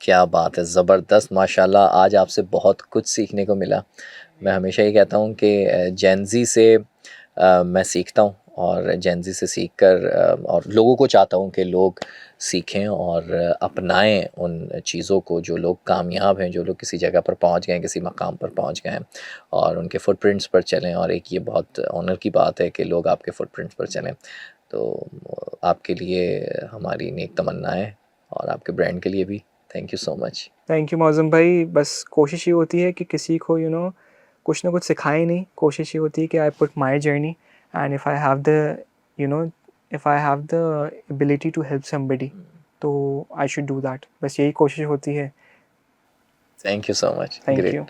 क्या बात है, ज़बरदस्त, माशाल्लाह। आज आपसे बहुत कुछ सीखने को मिला। मैं हमेशा ये कहता हूँ कि जेन ज़ी से मैं सीखता हूँ, और जेन ज़ी से सीख कर और लोगों को चाहता हूँ कि लोग सीखें और अपनाएं उन चीज़ों को, जो लोग कामयाब हैं, जो लोग किसी जगह पर पहुँच गए हैं, किसी मकाम पर पहुँच गए हैं, और उनके फुटप्रिंट्स पर चलें। और एक ये बहुत ऑनर की बात है कि लोग आपके फुटप्रिंट्स पर चलें। तो आपके लिए हमारी नेक तमन्नाएं, और आपके ब्रांड के लिए भी thank you so much. Thank you Mauzam भाई। बस कोशिश ये होती है कि किसी को कुछ ना कुछ सिखाए नहीं, कोशिश ये होती है कि I put my journey, and if I have the you know if I have the ability to help somebody, तो आई शुड डू दैट। बस यही कोशिश होती है। Thank you so much, thank great. You.